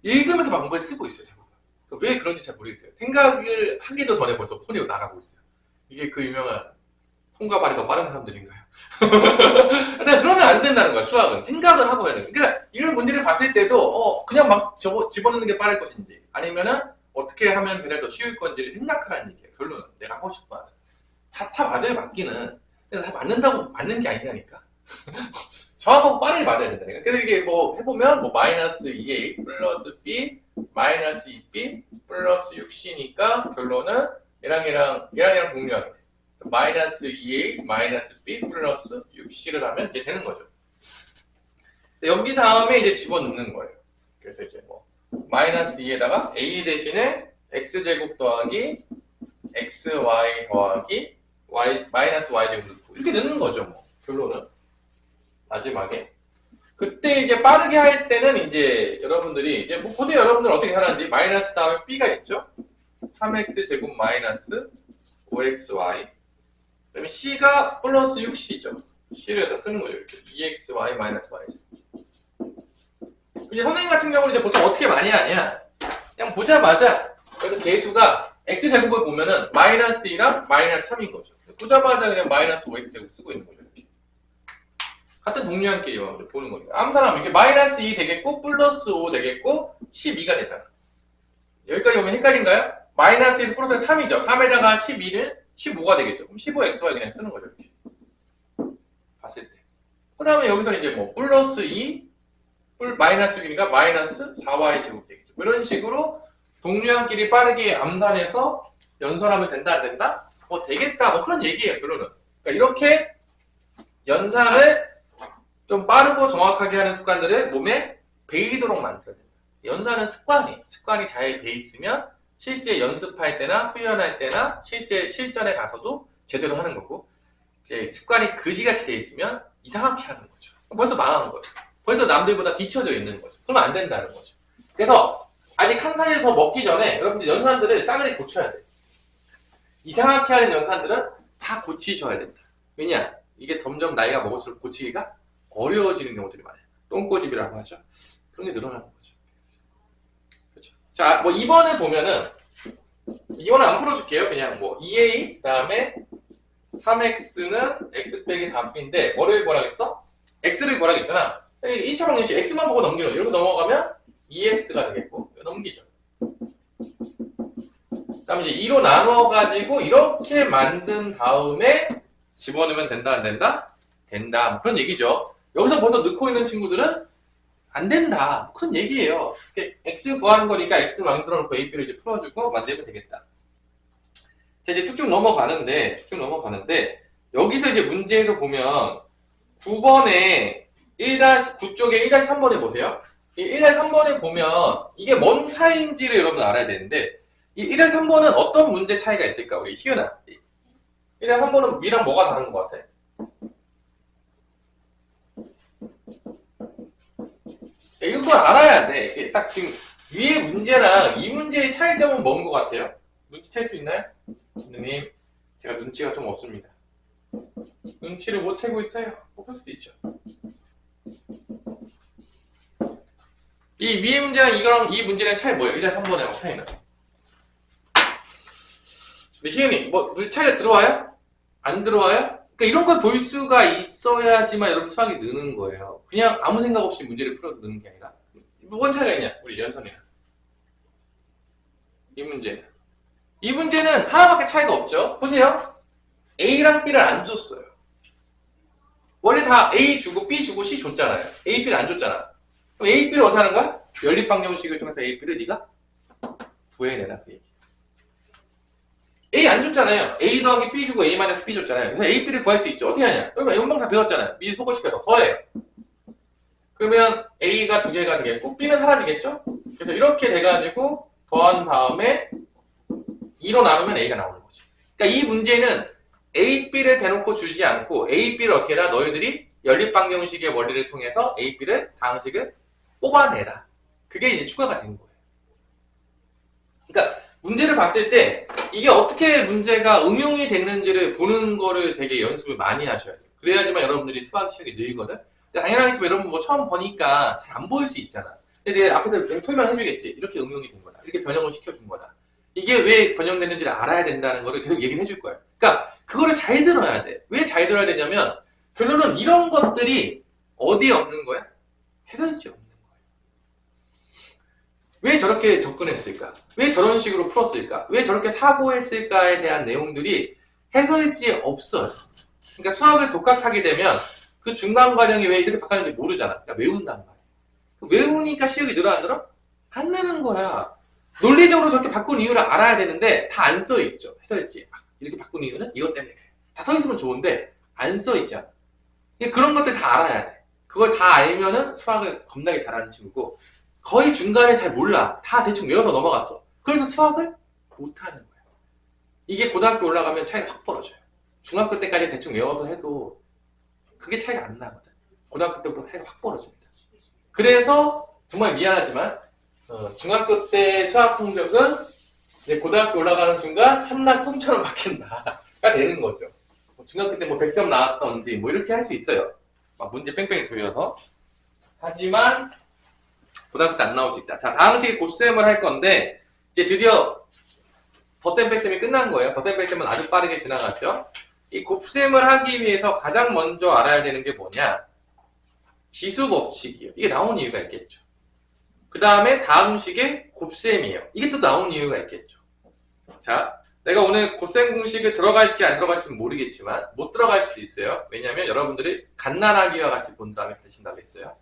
읽으면서 막 뭔가를 쓰고 있어요. 그러니까 왜 그런지 잘 모르겠어요. 생각을 하기도 전에 벌써 손이 나가고 있어요. 이게 그 유명한 손과 발이 더 빠른 사람들인가요? 근데 그러면 안 된다는 거야. 수학은 생각을 하고 해야 돼. 그러니까 이런 문제를 봤을 때도 그냥 막 집어넣는 게 빠를 것인지 아니면은 어떻게 하면 배를 더 쉬울 건지를 생각하라는 얘기예요. 결론은 내가 하고 싶어 하는 다 맞아요. 맞기는 다 맞는다고 맞는 게 아니라니까. 정확하고 빠르게 맞아야 된다니까. 그래서 이게 뭐 해보면 뭐 마이너스 2a 플러스 b 마이너스 2b 플러스 6c니까 결론은 얘랑 동류하게 돼. 마이너스 2a 마이너스 b 플러스 6c를 하면 이제 되는 거죠. 여기 다음에 이제 집어넣는 거예요. 그래서 이제 뭐 마이너스 2에다가 a 대신에 x제곱 더하기 xy 더하기 y 마이너스 y제곱 넣고 이렇게 넣는 거죠. 뭐 결론은 마지막에 그때 이제 빠르게 할 때는 이제 여러분들이 이제 뭐 보세요. 여러분들 어떻게 하는지 마이너스 다음에 b가 있죠. 3x 제곱 마이너스 5xy 그다음에 c가 플러스 6c죠. c를 여기다 쓰는 거죠. 이렇게 2xy 마이너스 y. 이제 선생님 같은 경우는 이제 보통 어떻게 많이 하냐? 그냥 보자마자 그래서 개수가 x 제곱을 보면은 마이너스 2랑 마이너스 3인 거죠. 보자마자 그냥 마이너스 5x 제곱 쓰고 있는 거죠. 이렇게. 같은 동류한끼리 보는 거니까. 아무 사람 이렇게 마이너스 2 되겠고 플러스 5 되겠고 12가 되잖아. 여기까지 오면 헷갈린가요? 마이너스 1 플러스 3이죠. 3에다가 12는 15가 되겠죠. 그럼 15xy 그냥 쓰는 거죠. 이렇게. 봤을 때. 그 다음에 여기서 이제 뭐 플러스 2 마이너스 1이니까 마이너스 4y 제곱 되겠죠. 이런 식으로 동류한끼리 빠르게 암산해서 연산하면 된다 안 된다? 되겠다 뭐 그런 얘기예요. 결론은. 그러니까 이렇게 연산을 좀 빠르고 정확하게 하는 습관들을 몸에 배이도록 만들어야 된다. 연산은 습관이 잘 배 있으면 실제 연습할 때나 훈련할 때나 실제 실전에 가서도 제대로 하는 거고 이제 습관이 그지같이 돼 있으면 이상하게 하는 거죠. 벌써 망하는 거죠. 벌써 남들보다 뒤쳐져 있는 거죠. 그러면 안 된다는 거죠. 그래서 아직 한 살에서 먹기 전에 여러분들 연산들을 싸그리 고쳐야 돼요. 이상하게 하는 연산들은 다 고치셔야 된다. 왜냐? 이게 점점 나이가 먹을수록 고치기가 어려워지는 경우들이 많아요. 똥꼬집이라고 하죠. 그런 게 늘어나는 거죠. 그렇죠. 자, 뭐 2번을 보면은 2번은 안 풀어줄게요. 그냥 뭐 2a 그다음에 3x는 x 빼기 4b인데 뭐를 구하라고 했어? x를 구하라고 했잖아. 1차 방정식 x만 보고 넘기는 이렇게 넘어가면 2x가 되겠고 넘기죠. 그다음에 이제 2로 나눠가지고 이렇게 만든 다음에 집어넣으면 된다 안 된다? 된다. 뭐 그런 얘기죠. 여기서 벌써 넣고 있는 친구들은 안 된다. 그런 얘기예요. x 구하는 거니까 x를 만들어 놓고 a, b를 이제 풀어주고 만들면 되겠다. 자, 이제 쭉쭉 넘어가는데 여기서 이제 문제에서 보면 9번에 9 쪽에 1-3번에 보세요. 이 1-3번에 보면 이게 뭔 차이인지를 여러분 알아야 되는데 이 1-3번은 어떤 문제 차이가 있을까? 우리 희은아. 1-3번은 미랑 뭐가 다른 것 같아? 이걸 알아야 돼. 딱 지금 위에 문제랑 이 문제의 차이점은 뭔 것 같아요? 눈치챌 수 있나요? 선생님. 제가 눈치가 좀 없습니다. 눈치를 못 채고 있어요. 뽑을 수도 있죠. 이 위의 문제랑 이거랑 이 문제랑 차이 뭐예요? 1과 3번의 차이는? 시현이 뭐 차이가 들어와요? 안 들어와요? 그러니까 이런 걸 볼 수가 있어야지만 여러분 수학이 느는 거예요. 그냥 아무 생각 없이 문제를 풀어서 느는 게 아니라. 뭔 차이가 있냐? 우리 연선이랑. 이 문제는. 이 문제는 하나밖에 차이가 없죠. 보세요. A랑 B를 안 줬어요. 원래 다 A 주고 B 주고 C 줬잖아요. A, B를 안 줬잖아. 그럼 A, B를 어떻게 하는 거야? 연립방정식을 통해서 A, B를 네가 구해내라. 그 얘기. A 안 줬잖아요. A 더하기 B 주고 A 마이너스 B 줬잖아요. 그래서 A, B를 구할 수 있죠. 어떻게 하냐? 여러분 연방 다 배웠잖아요. 미리 소거시켜서 더해요. 그러면 A가 2개가 되겠고 B는 사라지겠죠? 그래서 이렇게 돼가지고 더한 다음에 2로 나누면 A가 나오는 거죠. 그러니까 이 문제는 A, B를 대놓고 주지 않고 A, B를 어떻게 해라? 너희들이 연립방정식의 원리를 통해서 A, B를 방식을 뽑아내라. 그게 이제 추가가 된 거예요. 그러니까 문제를 봤을 때 이게 어떻게 문제가 응용이 됐는지를 보는 거를 되게 연습을 많이 하셔야 돼요. 그래야지만 여러분들이 수학 실력이 늘거든. 근데 당연하겠지만 여러분 뭐 처음 보니까 잘 안 보일 수 있잖아. 근데 내가 앞에서 설명해주겠지. 이렇게 응용이 된 거다. 이렇게 변형을 시켜준 거다. 이게 왜 변형됐는지를 알아야 된다는 거를 계속 얘기를 해줄 거예요. 그러니까 그거를 잘 들어야 돼. 왜 잘 들어야 되냐면 결론은 이런 것들이 어디에 없는 거야? 해설지에 없는 거야. 왜 저렇게 접근했을까? 왜 저런 식으로 풀었을까? 왜 저렇게 사고했을까에 대한 내용들이 해설지에 없어요. 그러니까 수학을 독학하게 되면 그 중간 과정이 왜 이렇게 바뀌는지 모르잖아. 그러니까 외운단 말이야. 외우니까 실력이 늘어 안 늘어? 안 느는 거야. 논리적으로 저렇게 바꾼 이유를 알아야 되는데 다 안 써있죠. 해설지에. 이렇게 바꾼 이유는 이것 때문에 그래. 다 써있으면 좋은데 안 써있잖아. 그런 것들 다 알아야 돼. 그걸 다 알면은 수학을 겁나게 잘하는 친구고 거의 중간에 잘 몰라. 다 대충 외워서 넘어갔어. 그래서 수학을 못하는 거야. 이게 고등학교 올라가면 차이가 확 벌어져요. 중학교 때까지 대충 외워서 해도 그게 차이가 안 나거든. 고등학교 때부터 차이가 확 벌어집니다. 그래서 정말 미안하지만 중학교 때 수학 성적은 이제 고등학교 올라가는 순간 한낱 꿈처럼 바뀐다가 되는 거죠. 중학교 때 뭐 100점 나왔던지 뭐 이렇게 할 수 있어요. 막 문제 뺑뺑이 돌려서. 하지만 고등학교 때 안 나올 수 있다. 자, 다음 시기 곱셈을 할 건데 이제 드디어 덧셈 뺄셈이 끝난 거예요. 덧셈 뺄셈은 아주 빠르게 지나갔죠. 이 곱셈을 하기 위해서 가장 먼저 알아야 되는 게 뭐냐? 지수 법칙이에요. 이게 나온 이유가 있겠죠. 그 다음에 다음 식의 곱셈이에요. 이게 또 나온 이유가 있겠죠. 자, 내가 오늘 곱셈 공식을 들어갈지 안 들어갈지는 모르겠지만 못 들어갈 수도 있어요. 왜냐하면 여러분들이 갓난아기와 같이 본 다음에 되신다고 했어요.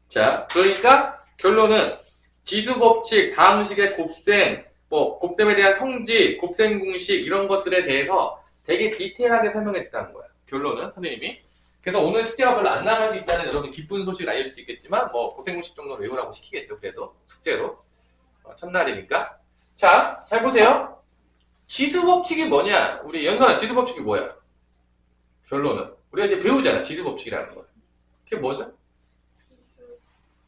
자, 그러니까 결론은 지수 법칙, 다음 식의 곱셈, 뭐 곱셈에 대한 성질, 곱셈 공식 이런 것들에 대해서 되게 디테일하게 설명해 줬다는 거야. 결론은 선생님이. 그래서 오늘 숙제가 별로 안 나갈 수 있다는 여러분 기쁜 소식을 알려줄 수 있겠지만 뭐 곱셈 공식 정도 외우라고 시키겠죠. 그래도 숙제로 첫날이니까. 자, 잘 보세요. 지수 법칙이 뭐냐? 우리 연선아, 지수 법칙이 뭐야? 결론은 우리가 이제 배우잖아. 지수 법칙이라는 거. 그게 뭐죠?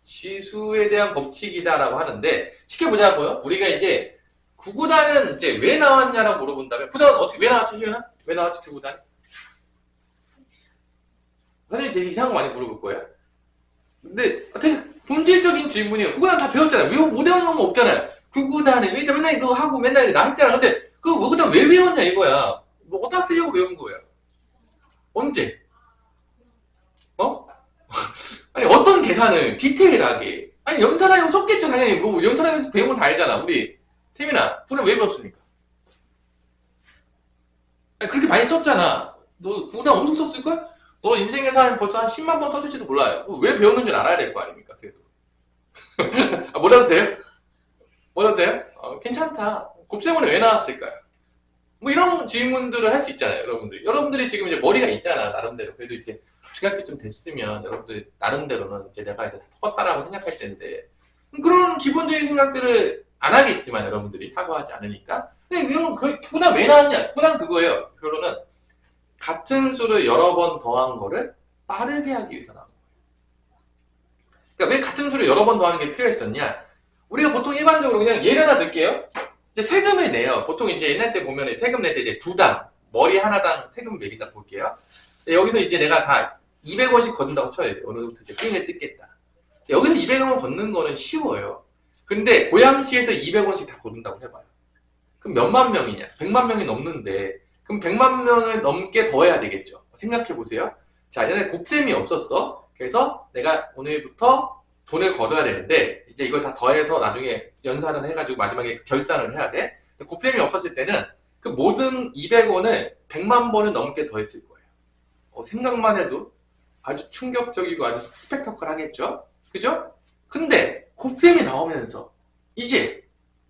지수에 대한 법칙이다라고 하는데 쉽게 보자고요. 우리가 이제 구구단은 이제 왜 나왔냐라고 물어본다면 구구단은 어떻게 왜 나왔지, 시연아? 왜 나왔지 구구단? 선생님 되게 이상한 거 많이 물어볼 거예요. 근데 되게 본질적인 질문이에요. 구구단 다 배웠잖아요. 못 외우는 건 없잖아요. 구구단에 왜 맨날 이거 하고 맨날 이거 나 했잖아. 근데 그 구구단 왜 외웠냐 이거야. 뭐 어디다 쓰려고 외운 거야? 언제? 아니 어떤 계산을 디테일하게 아니 연산하려고 썼겠죠. 당연히 뭐 연산하면서 배운 건 다 알잖아. 우리 태민아 구구단 왜 배웠습니까? 아니, 그렇게 많이 썼잖아. 너 구구단 엄청 썼을걸? 너 인생에서 벌써 한 10만 번 썼을지도 몰라요. 왜 배웠는지 알아야 될 거 아닙니까? 그래도. 아, 몰라도 돼요? 몰라도 돼요? 괜찮다. 곱셈은 왜 나왔을까요? 뭐 이런 질문들을 할 수 있잖아요, 여러분들이. 여러분들이 지금 이제 머리가 있잖아, 나름대로. 그래도 이제 중학교쯤 됐으면 여러분들 나름대로는 이제 내가 이제 컸다라고 생각할 텐데 그런 기본적인 생각들을 안 하겠지만 여러분들이 사고하지 않으니까. 근데 이런 구구단 왜 나왔냐? 구구단 그거예요. 결론은 같은 수를 여러 번 더한 거를 빠르게 하기 위해서 나온 거예요. 그러니까 왜 같은 수를 여러 번 더하는 게 필요했었냐? 우리가 보통 일반적으로 그냥 예를 하나 들게요. 이제 세금을 내요. 보통 이제 옛날 때 보면 세금 낼 때 이제 2당, 머리 하나당 세금 매긴다 볼게요. 여기서 이제 내가 다 200원씩 걷는다고 쳐야 돼요. 어느 정도 이제 삥을 뜯겠다. 여기서 200원 걷는 거는 쉬워요. 근데 고양시에서 200원씩 다 걷는다고 해봐요. 그럼 몇만 명이냐? 100만 명이 넘는데 그럼 100만 명을 넘게 더 해야 되겠죠. 생각해보세요. 자, 얘네 곱셈이 없었어. 그래서 내가 오늘부터 돈을 걷어야 되는데 이제 이걸 다 더해서 나중에 연산을 해가지고 마지막에 결산을 해야 돼. 곱셈이 없었을 때는 그 모든 200원을 100만 번을 넘게 더했을 거예요. 생각만 해도 아주 충격적이고 아주 스펙터클 하겠죠? 그죠? 근데 곱셈이 나오면서 이제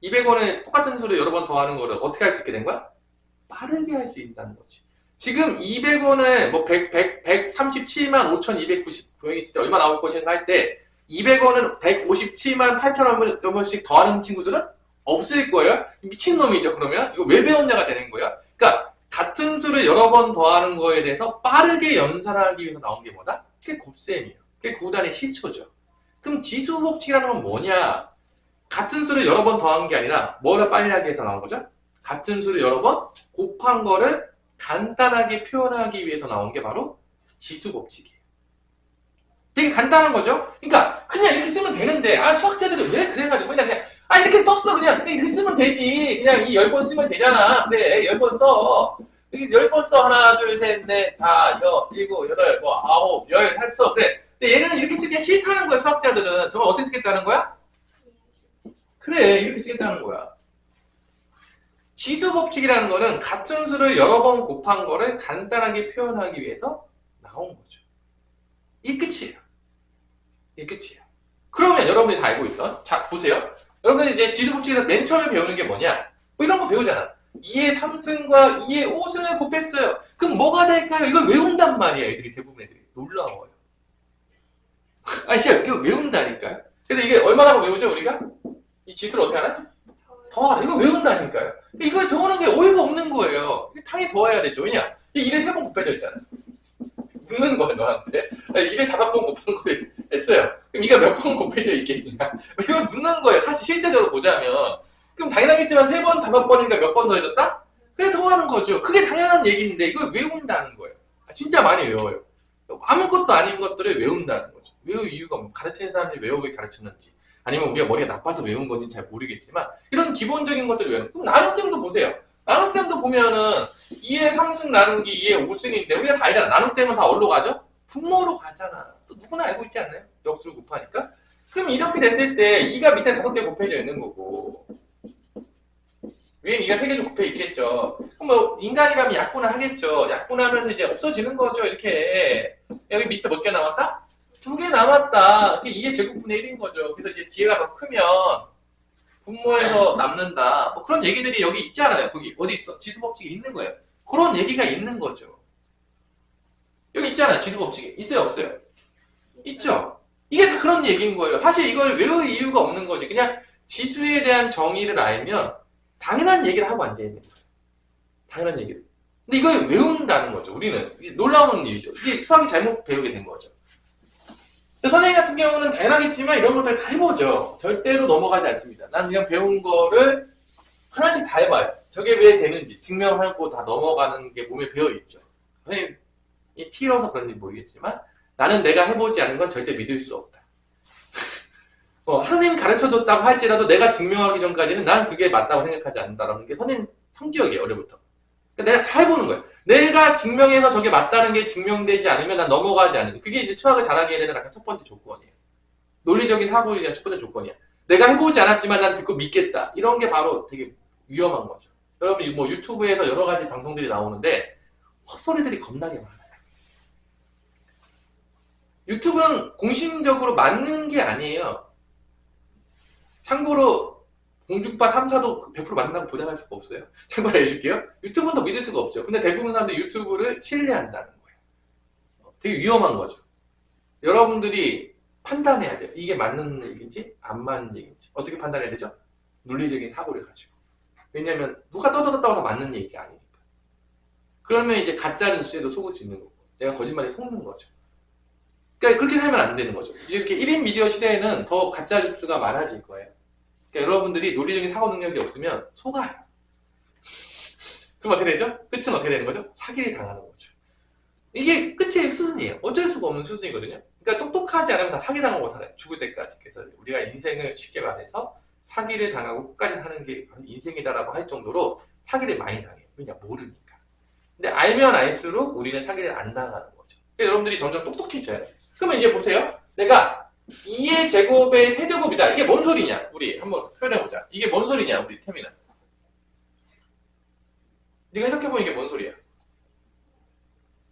200원을 똑같은 수를 여러 번 더하는 거를 어떻게 할 수 있게 된 거야? 빠르게 할 수 있다는 거지. 지금 200원을 뭐 137만 5,290원이 있을 때 얼마 나올 것인가 할 때 200원은 157만 8,000원씩 더하는 친구들은 없을 거예요. 미친놈이죠. 그러면 이거 왜 배웠냐가 되는 거야. 그러니까 같은 수를 여러 번 더하는 거에 대해서 빠르게 연산하기 위해서 나온 게 뭐다? 그게 곱셈이에요. 그게 구단의 시초죠. 그럼 지수 법칙이라는 건 뭐냐? 같은 수를 여러 번 더한 게 아니라 뭐를 빨리 하기 위해서 나온 거죠? 같은 수를 여러 번 곱한 거를 간단하게 표현하기 위해서 나온 게 바로 지수 법칙이에요. 되게 간단한 거죠? 그러니까 그냥 이렇게 쓰면 되는데 수학자들은 왜 그래가지고 그냥 이렇게 썼어. 그냥 이렇게 쓰면 되지. 그냥 이 10번 쓰면 되잖아. 그래 10번 써. 이렇게 10번 써. 하나 둘 셋 넷 다 일곱 여덟 뭐 아홉 열 했어. 그래. 근데 얘는 이렇게 쓰기 싫다는 거야. 수학자들은. 정말 어떻게 쓰겠다는 거야? 그래 이렇게 쓰겠다는 거야. 지수 법칙이라는 거는 같은 수를 여러 번 곱한 거를 간단하게 표현하기 위해서 나온 거죠. 이게 끝이에요. 이게 끝이에요. 그러면 여러분이 다 알고 있어. 자 보세요. 여러분이 이제 지수 법칙에서 맨 처음에 배우는 게 뭐냐? 뭐 이런 거 배우잖아. 2의 3승과 2의 5승을 곱했어요. 그럼 뭐가 될까요? 이걸 외운단 말이에요. 애들이 대부분 애들이. 놀라워요. 진짜 이거 외운다니까요. 근데 이게 얼마나 외우죠 우리가? 이 지수를 어떻게 하나? 더하라. 이거 외운다니까요. 이걸 더하는 게 어이가 없는 거예요. 당연히 더해야 되죠. 왜냐? 이 1에 3번 곱해져 있잖아. 묻는 거야 너한테. 1에 5번 곱한 거를 했어요. 그럼 이가 몇 번 곱해져 있겠냐? 이거 묻는 거예요. 사실 실제적으로 보자면. 그럼 당연하겠지만 3번, 5번이니까 몇 번 더해졌다? 그래 더하는 거죠. 그게 당연한 얘기인데 이걸 외운다는 거예요. 진짜 많이 외워요. 아무것도 아닌 것들을 외운다는 거죠. 외울 이유가 뭐 가르치는 사람들이 외우게 가르쳤는지 아니면 우리가 머리가 나빠서 외운 건지는 잘 모르겠지만 이런 기본적인 것들을 외우는. 그럼 나눗셈도 보세요. 나눗셈도 보면은 2의 3승 나누기 2의 5승인데 우리가 다 알잖아. 나눗셈은 다 어디로 가죠? 분모로 가잖아. 또 누구나 알고 있지 않나요? 역수를 곱하니까. 그럼 이렇게 됐을 때 2가 밑에 5개 곱해져 있는 거고 위에 2가 3개 좀 곱해 있겠죠. 그럼 뭐 인간이라면 약분을 하겠죠. 약분하면서 이제 없어지는 거죠. 이렇게 여기 밑에 몇 개 남았다? 2개 남았다. 이게 제곱분의 1인 거죠. 그래서 이제 뒤에가 더 크면 분모에서 남는다. 뭐 그런 얘기들이 여기 있지 않아요? 거기 어디 있어? 지수법칙이 있는 거예요. 그런 얘기가 있는 거죠. 여기 있잖아요. 지수법칙이. 있어요? 없어요? 있죠? 이게 다 그런 얘기인 거예요. 사실 이걸 외울 이유가 없는 거지. 그냥 지수에 대한 정의를 알면 당연한 얘기를 하고 앉아있는 거예요. 당연한 얘기를. 근데 이걸 외운다는 거죠. 우리는. 이게 놀라운 일이죠. 이게 수학이 잘못 배우게 된 거죠. 선생님 같은 경우는 당연하겠지만 이런 것들 다 해보죠. 절대로 넘어가지 않습니다. 난 그냥 배운 거를 하나씩 다 해봐요. 저게 왜 되는지 증명하고 다 넘어가는 게 몸에 배어있죠. 선생님 이 T라서 그런지 모르겠지만 나는 내가 해보지 않은 건 절대 믿을 수 없다. 선생님이 가르쳐줬다고 할지라도 내가 증명하기 전까지는 난 그게 맞다고 생각하지 않는다라는 게 선생님 성격이에요. 어려부터. 그러니까 내가 다 해보는 거예요. 내가 증명해서 저게 맞다는 게 증명되지 않으면 난 넘어가지 않는. 그게 이제 수학을 잘하게 되는 가장 첫 번째 조건이에요. 논리적인 사고에 대한 첫 번째 조건이야. 내가 해보지 않았지만 난 듣고 믿겠다. 이런 게 바로 되게 위험한 거죠. 여러분 뭐 유튜브에서 여러 가지 방송들이 나오는데 헛소리들이 겁나게 많아요. 유튜브는 공신적으로 맞는 게 아니에요. 참고로 공중파 탐사도 100% 맞는다고 보장할 수가 없어요. 참고로 해줄게요. 유튜브는 더 믿을 수가 없죠. 근데 대부분 사람들이 유튜브를 신뢰한다는 거예요. 되게 위험한 거죠. 여러분들이 판단해야 돼요. 이게 맞는 얘기인지 안 맞는 얘기인지. 어떻게 판단해야 되죠? 논리적인 사고를 가지고. 왜냐면 누가 떠들었다고 다 맞는 얘기가 아니니까. 그러면 이제 가짜 뉴스에도 속을 수 있는 거고 내가 거짓말에 속는 거죠. 그러니까 그렇게 살면 안 되는 거죠. 이렇게 1인 미디어 시대에는 더 가짜 뉴스가 많아질 거예요. 그러니까 여러분들이 논리적인 사고 능력이 없으면 속아요. 그럼 어떻게 되죠? 끝은 어떻게 되는 거죠? 사기를 당하는 거죠. 이게 끝의 수순이에요. 어쩔 수가 없는 수순이거든요. 그러니까 똑똑하지 않으면 다 사기당하고 살아요. 죽을 때까지. 그래서 우리가 인생을 쉽게 말해서 사기를 당하고 끝까지 사는 게 바로 인생이다라고 할 정도로 사기를 많이 당해요. 왜냐? 모르니까. 근데 알면 알수록 우리는 사기를 안 당하는 거죠. 그래서 여러분들이 점점 똑똑해져야 돼요. 그러면 이제 보세요. 내가 2의 제곱의 세제곱이다. 이게 뭔 소리냐? 우리 한번 표현해보자. 이게 뭔 소리냐? 우리 태민아. 네가 해석해보면 이게 뭔 소리야?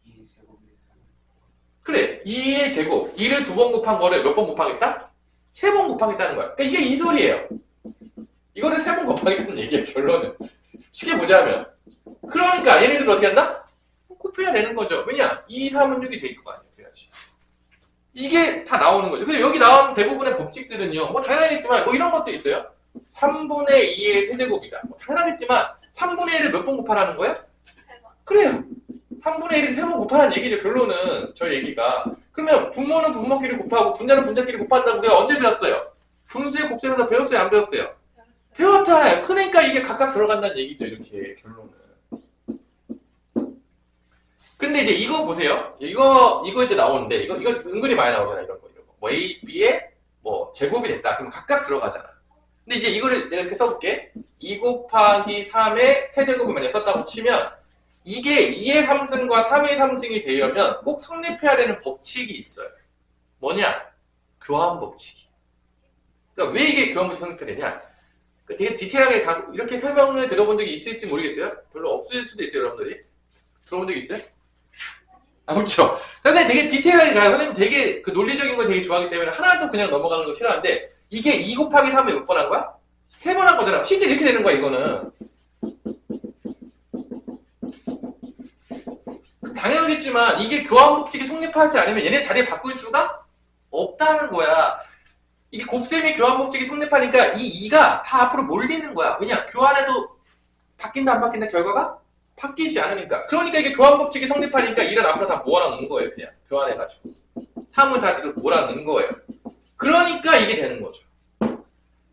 2의 제곱의 3. 그래. 2의 제곱. 2를 2번 곱한 거를 몇 번 곱하겠다? 3번 곱하겠다는 거야. 그러니까 이게 이 소리예요. 이거를 3번 곱하겠다는 얘기야, 결론은. 쉽게 보자면. 그러니까 얘네들 어떻게 한다? 곱해야 되는 거죠. 왜냐? 2, 3은 6이 돼 있을 거 아니야. 그래야지. 이게 다 나오는 거죠. 근데 여기 나온 대부분의 법칙들은요, 뭐 당연하겠지만, 뭐 이런 것도 있어요. 3분의 2의 세제곱이다. 뭐 당연하겠지만, 3분의 1을 몇 번 곱하라는 거야? 3번. 그래요. 3분의 1을 3번 곱하라는 얘기죠, 결론은. 저 얘기가. 그러면 분모는 분모끼리 곱하고, 분자는 분자끼리 곱한다고 우리가 언제 배웠어요? 분수의 곱셈에서 배웠어요, 안 배웠어요? 배웠잖아요. 그러니까 이게 각각 들어간다는 얘기죠, 이렇게, 결론은. 근데 이제 이거 보세요. 이거 이제 나오는데, 이거 은근히 많이 나오잖아요, 이런 거. 뭐 A, B의 뭐 제곱이 됐다. 그럼 각각 들어가잖아. 근데 이제 이거를 내가 이렇게 써볼게. 2 곱하기 3의 세제곱을 만약 썼다고 치면, 이게 2의 3승과 3의 3승이 되려면 꼭 성립해야 되는 법칙이 있어요. 뭐냐? 교환 법칙이. 그러니까 왜 이게 교환 법칙이 성립해야 되냐? 되게 디테일하게 이렇게 설명을 들어본 적이 있을지 모르겠어요. 별로 없을 수도 있어요, 여러분들이. 들어본 적이 있어요? 아, 그렇죠. 근데 되게 디테일하게 가요. 선생님 되게 그 논리적인 거 되게 좋아하기 때문에 하나도 그냥 넘어가는 거 싫어하는데, 이게 2 곱하기 3을 몇 번 한 거야? 3번 한 거잖아. 실제 이렇게 되는 거야, 이거는. 당연하겠지만 이게 교환 법칙이 성립하지 않으면 얘네 자리에 바꿀 수가 없다는 거야. 이게 곱셈이 교환 법칙이 성립하니까 이 2가 다 앞으로 몰리는 거야. 왜냐? 교환해도 바뀐다 안 바뀐다 결과가 바뀌지 않으니까. 그러니까 이게 교환 법칙이 성립하니까 2를 앞으로 다 몰아넣는 거예요. 그냥 교환해가지고 3은 다 뒤로 몰아넣는 거예요. 그러니까 이게 되는 거죠.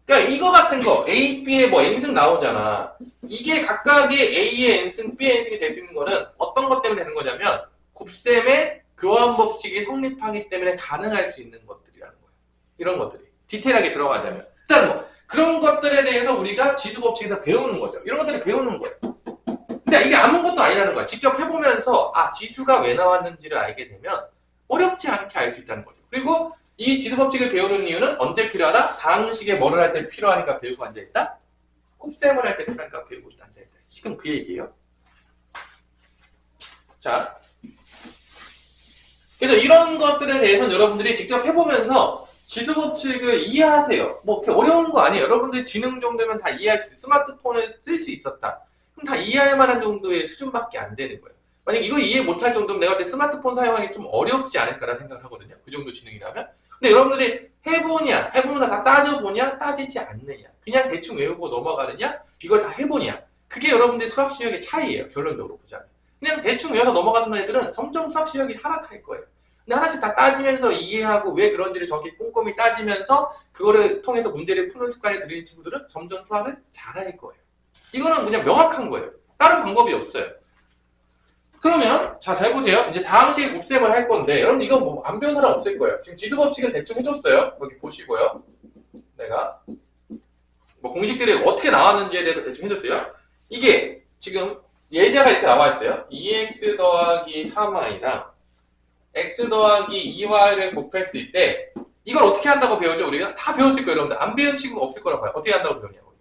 그러니까 이거 같은 거 A, B의 뭐 N승 나오잖아. 이게 각각의 A의 N승, B의 N승이 될 수 있는 거는 어떤 것 때문에 되는 거냐면 곱셈의 교환 법칙이 성립하기 때문에 가능할 수 있는 것들이라는 거예요. 이런 것들이 디테일하게 들어가자면 일단 뭐 그런 것들에 대해서 우리가 지수 법칙에서 배우는 거죠. 이런 것들을 배우는 거예요. 근데 이게 아무것도 아니라는 거야. 직접 해보면서 지수가 왜 나왔는지를 알게 되면 어렵지 않게 알 수 있다는 거죠. 그리고 이 지수 법칙을 배우는 이유는 언제 필요하다? 다항식에 뭐를 할 때 필요하니까 배우고 앉아있다? 곱셈을 할 때 필요하니까 배우고 앉아있다. 지금 그 얘기예요. 자, 그래서 이런 것들에 대해서는 여러분들이 직접 해보면서 지수 법칙을 이해하세요. 뭐 그렇게 어려운 거 아니에요. 여러분들 지능 정도면 다 이해할 수 있어요. 스마트폰을 쓸 수 있었다. 그럼 다 이해할 만한 정도의 수준밖에 안 되는 거예요. 만약 이거 이해 못할 정도면 내가 볼 때 스마트폰 사용하기 좀 어렵지 않을까라는 생각을 하거든요. 그 정도 지능이라면. 근데 여러분들이 해보냐, 해보면 다 따져보냐, 따지지 않느냐, 그냥 대충 외우고 넘어가느냐, 이걸 다 해보냐. 그게 여러분들의 수학 실력의 차이예요. 결론적으로 보자면. 그냥 대충 외워서 넘어가는 애들은 점점 수학 실력이 하락할 거예요. 근데 하나씩 다 따지면서 이해하고 왜 그런지를 저기 꼼꼼히 따지면서 그거를 통해서 문제를 푸는 습관을 들이는 친구들은 점점 수학을 잘할 거예요. 이거는 그냥 명확한 거예요. 다른 방법이 없어요. 그러면 잘 보세요. 이제 다항식의 곱셈을 할 건데 여러분 이거 뭐 안 배운 사람 없을 거예요. 지금 지수 법칙은 대충 해줬어요. 여기 보시고요. 내가 뭐 공식들이 어떻게 나왔는지에 대해서 대충 해줬어요. 이게 지금 예제가 이렇게 나와 있어요. 2x 더하기 3y랑 x 더하기 2y를 곱했을 때 이걸 어떻게 한다고 배우죠? 우리가 다 배웠을 거예요. 여러분들 안 배운 친구가 없을 거라고 봐요. 어떻게 한다고 배우냐고.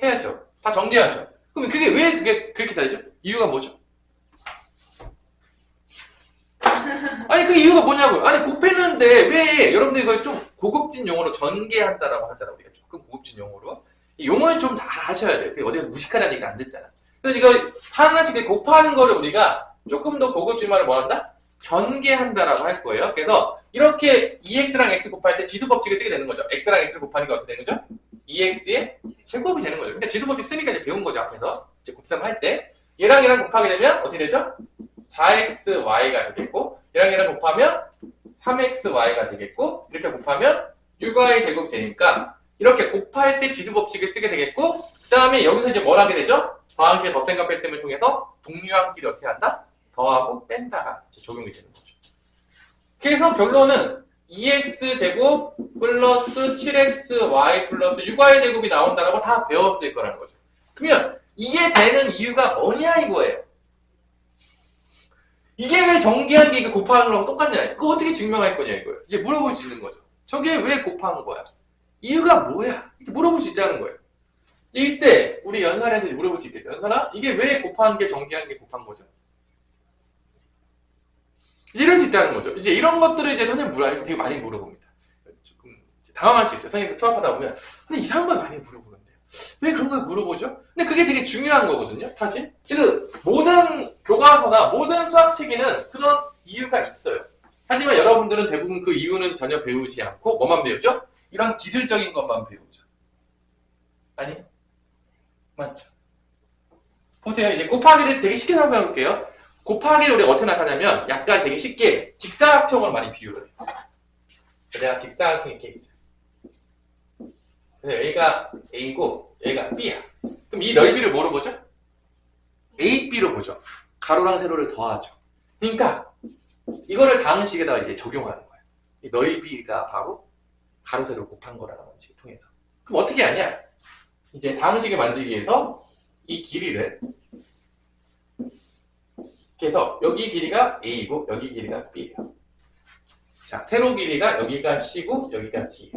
해야죠. 다 정리하죠. 그럼 그게 왜 그렇게 되죠? 이유가 뭐죠? 아니 그 이유가 뭐냐고요. 아니 곱했는데 왜 여러분들 이걸 좀 고급진 용어로 전개한다라고 하잖아. 우리가 조금 고급진 용어로 이 용어를 좀 다 아셔야 돼요. 그게 어디서 무식하다는 얘기가 안 듣잖아. 그래서 이거 하나씩 곱하는 거를 우리가 조금 더 고급진 말을 뭐한다? 전개한다라고 할 거예요. 그래서 이렇게 2x랑 x 곱할 때 지수 법칙을 쓰게 되는 거죠. x랑 x를 곱하니까 어떻게 되는 거죠? 2x의 제곱이 되는 거죠. 그러니까 지수 법칙 쓰니까 이제 배운 거죠. 앞에서 이제 곱셈할 때 얘랑 얘랑 곱하게 되면 어떻게 되죠? 4xy가 되겠고 얘랑 얘랑 곱하면 3xy가 되겠고 이렇게 곱하면 6y 제곱 되니까 이렇게 곱할 때 지수 법칙을 쓰게 되겠고 그 다음에 여기서 이제 뭘 하게 되죠? 더항식의 덧셈과 뺄셈을 통해서 동류항끼리 어떻게 한다? 더하고 뺀다가 이제 적용이 되는 거죠. 그래서 결론은 2x제곱 플러스 7xy 플러스 6y 제곱이 나온다라고 다 배웠을 거라는 거죠. 그러면 이게 되는 이유가 뭐냐 이거예요. 이게 왜 정기한 게 이거 곱하는 거랑 똑같냐? 그거 어떻게 증명할 거냐 이거예요. 이제 물어볼 수 있는 거죠. 저게 왜 곱하는 거야? 이유가 뭐야? 이렇게 물어볼 수 있다는 거예요. 이때 우리 연산에서 물어볼 수 있겠죠. 연산아, 이게 왜 곱하는 게 정기한 게 곱한 거죠? 이럴 수 있다는 거죠. 이제 이런 것들을 이제 선생님 되게 많이 물어봅니다. 조금 당황할 수 있어요. 선생님 수업하다 보면 근데 이상한 걸 많이 물어보는데요. 왜 그런 걸 물어보죠? 근데 그게 되게 중요한 거거든요. 사실 즉 모든 교과서나 모든 수학책에는 그런 이유가 있어요. 하지만 여러분들은 대부분 그 이유는 전혀 배우지 않고 뭐만 배우죠? 이런 기술적인 것만 배우죠. 아니요? 맞죠? 보세요. 이제 곱하기를 되게 쉽게 생각해 볼게요. 곱하기를 우리가 어떻게 나타내냐면 약간 되게 쉽게 직사각형을 많이 비유를 해요. 내가 직사각형 이렇게 있어요. 그래서 여기가 A고 여기가 B야. 그럼 이 넓이를 뭐로 보죠? AB로 보죠. 가로랑 세로를 더하죠. 그러니까 이거를 다항식에다가 이제 적용하는 거예요. 이 넓이가 바로 가로 세로 곱한 거라는 원칙을 통해서. 그럼 어떻게 하냐? 이제 다항식을 만들기 위해서 이 길이를 그래서 여기 길이가 A이고 여기 길이가 B예요. 자, 세로 길이가 여기가 C고 여기가 D예요.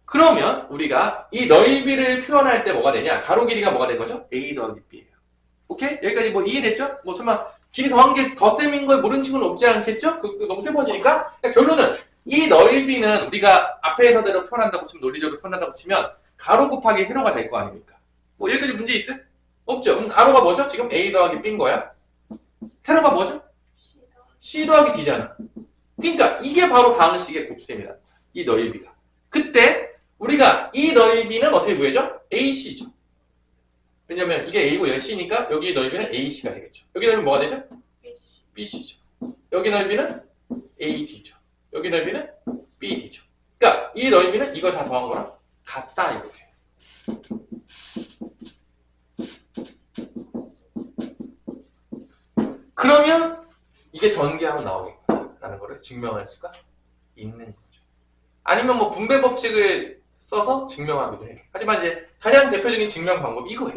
그러면 우리가 이 넓이를 표현할 때 뭐가 되냐? 가로 길이가 뭐가 된 거죠? A 더하기 B예요. 오케이? 여기까지 뭐 이해됐죠? 뭐 설마 길이 더한 게 덧셈인 걸 모르는 친구는 없지 않겠죠? 그 너무 슬퍼지니까. 그러니까 결론은 이 넓이는 우리가 앞에서대로 표현한다고 치면 논리적으로 표현한다고 치면 가로 곱하기 세로가 될 거 아닙니까? 뭐 여기까지 문제 있어요? 없죠. 그럼 가로가 뭐죠? 지금 A 더하기 B인 거야. 세로가 뭐죠? C 더하기 D잖아. 그러니까 이게 바로 다항식의 곱셈이다. 이 넓이가. 그때 우리가 이 넓이는 어떻게 구해죠? AC죠. 왜냐면 이게 A고 여기 C니까 여기 넓이는 AC가 되겠죠. 여기 넓이는 뭐가 되죠? BC죠. 여기 넓이는 AD죠. 여기 넓이는 BD죠. 그러니까 이 넓이는 이걸 다 더한 거랑 같다 이렇게. 그러면 이게 전개하면 나오겠구나라는 거를 증명할 수가 있는 거죠. 아니면 뭐 분배 법칙을 써서 증명하기도 해요. 하지만 이제 가장 대표적인 증명 방법이 이거예요.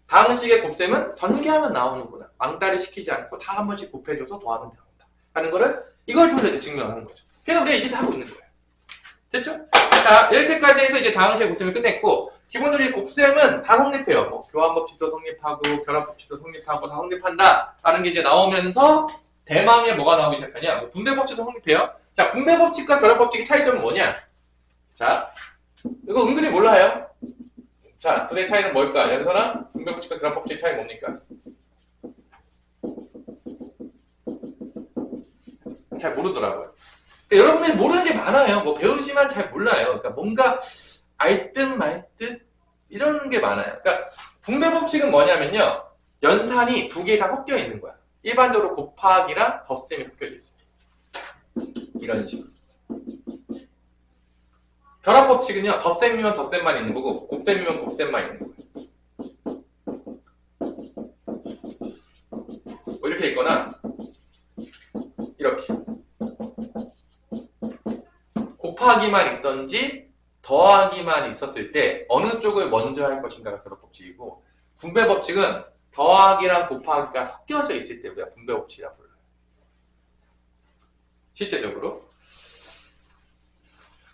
다항식의 곱셈은 전개하면 나오는구나. 왕따를 시키지 않고 다 한 번씩 곱해줘서 더하면 나온다. 하는 거를 이걸 통해서 증명하는 거죠. 그래서 우리가 이제 하고 있는 거예요. 됐죠? 자, 이렇게까지 해서 이제 다항식의 곱셈을 끝냈고, 기본적으로 이 곱셈은 다 성립해요. 뭐, 교환법칙도 성립하고, 결합법칙도 성립하고, 다 성립한다. 라는 게 이제 나오면서, 대망에 뭐가 나오기 시작하냐? 뭐 분배법칙도 성립해요. 자, 분배법칙과 결합법칙의 차이점은 뭐냐? 자, 이거 은근히 몰라요. 자, 둘의 차이는 뭘까? 연선아, 분배법칙과 결합법칙의 차이 뭡니까? 잘 모르더라고요. 그러니까 여러분들이 모르는 게 많아요. 뭐 배우지만 잘 몰라요. 그러니까 뭔가 알 듯 말 듯 이런 게 많아요. 그러니까 분배법칙은 뭐냐면요. 연산이 두 개 다 섞여 있는 거야. 일반적으로 곱하기랑 덧셈이 섞여져 있어요. 이런 식으로. 결합법칙은요. 덧셈이면 덧셈만 있는 거고 곱셈이면 곱셈만 있는 거예요. 뭐 이렇게 있거나 이렇게. 곱하기만 있던지 더하기만 있었을 때 어느 쪽을 먼저 할 것인가가 결합법칙이고 분배법칙은 더하기랑 곱하기가 섞여져 있을 때 우리가 분배법칙이라고 불러요. 실제적으로.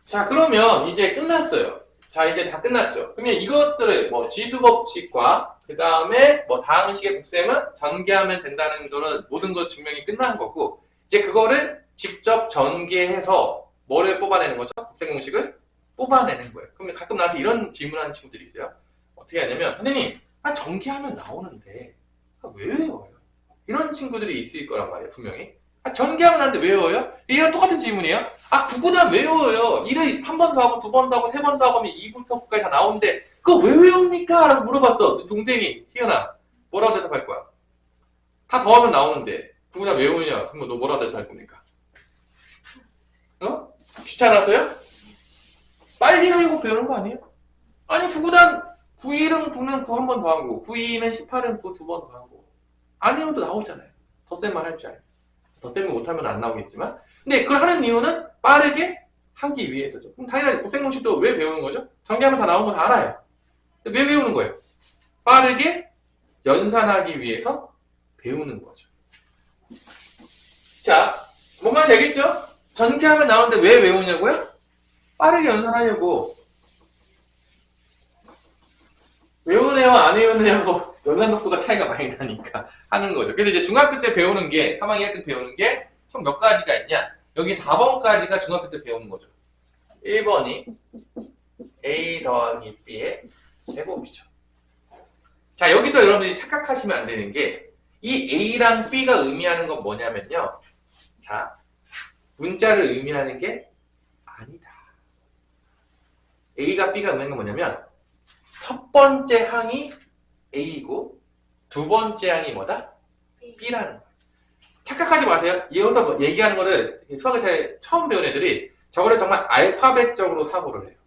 자, 그러면 이제 끝났어요. 자, 이제 다 끝났죠. 그러면 이것들을 뭐 지수법칙과 그 다음에 뭐 다항식의 곱셈은 전개하면 된다는 거는 모든 것 증명이 끝난 거고 이제 그거를 직접 전개해서 뭐를 뽑아내는 거죠? 곱셈 공식을 뽑아내는 거예요. 그러면 가끔 나한테 이런 질문하는 친구들이 있어요. 어떻게 하냐면 선생님, 전개하면 나오는데 왜 외워요? 이런 친구들이 있을 거란 말이에요. 분명히. 전개하면 나오는데 왜 외워요? 이랑 똑같은 질문이에요. 구구단 왜 외워요? 1을 한 번 더 하고 두 번 더 하고 세 번 더 하고 하면 2부터 9까지 다 나오는데 그거 왜 외웁니까? 라고 물어봤어. 동생이 희연아 뭐라고 대답할 거야? 다 더하면 나오는데 구구단 왜 외우냐? 그러면 너 뭐라고 대답할 겁니까? 귀찮아서요? 빨리 하려고 배우는 거 아니에요? 아니 91은 9는 9 한 번 더 하고 92는 18은 9 두 번 더 하고 아니어도 나오잖아요. 덧셈만 할 줄 알고. 덧셈을 못하면 안 나오겠지만 근데 그걸 하는 이유는 빠르게 하기 위해서죠. 그럼 당연히 곱셈공식도 왜 배우는 거죠? 전개하면 다 나오는 거 다 알아요. 왜 배우는 거예요? 빠르게 연산하기 위해서 배우는 거죠. 자, 뭔가 되겠죠? 전개하면 나오는데 왜 외우냐고요? 빠르게 연산하려고. 외우는 애와 안 외우는 애하고 연산 속도가 차이가 많이 나니까 하는 거죠. 그래서 이제 중학교 때 배우는 게, 3학년 1학년 때 배우는 게 총 몇 가지가 있냐? 여기 4번까지가 중학교 때 배우는 거죠. 1번이 A 더하기 B의 제곱이죠. 자, 여기서 여러분들이 착각하시면 안 되는 게, 이 A랑 B가 의미하는 건 뭐냐면요. 자, 문자를 의미하는 게 아니다. A가 B가 의미하는 건 뭐냐면, 첫 번째 항이 A고, 두 번째 항이 뭐다? B라는 거예요. 착각하지 마세요. 여기서 얘기하는 거를 수학을 잘 처음 배운 애들이 저거를 정말 알파벳적으로 사고를 해요.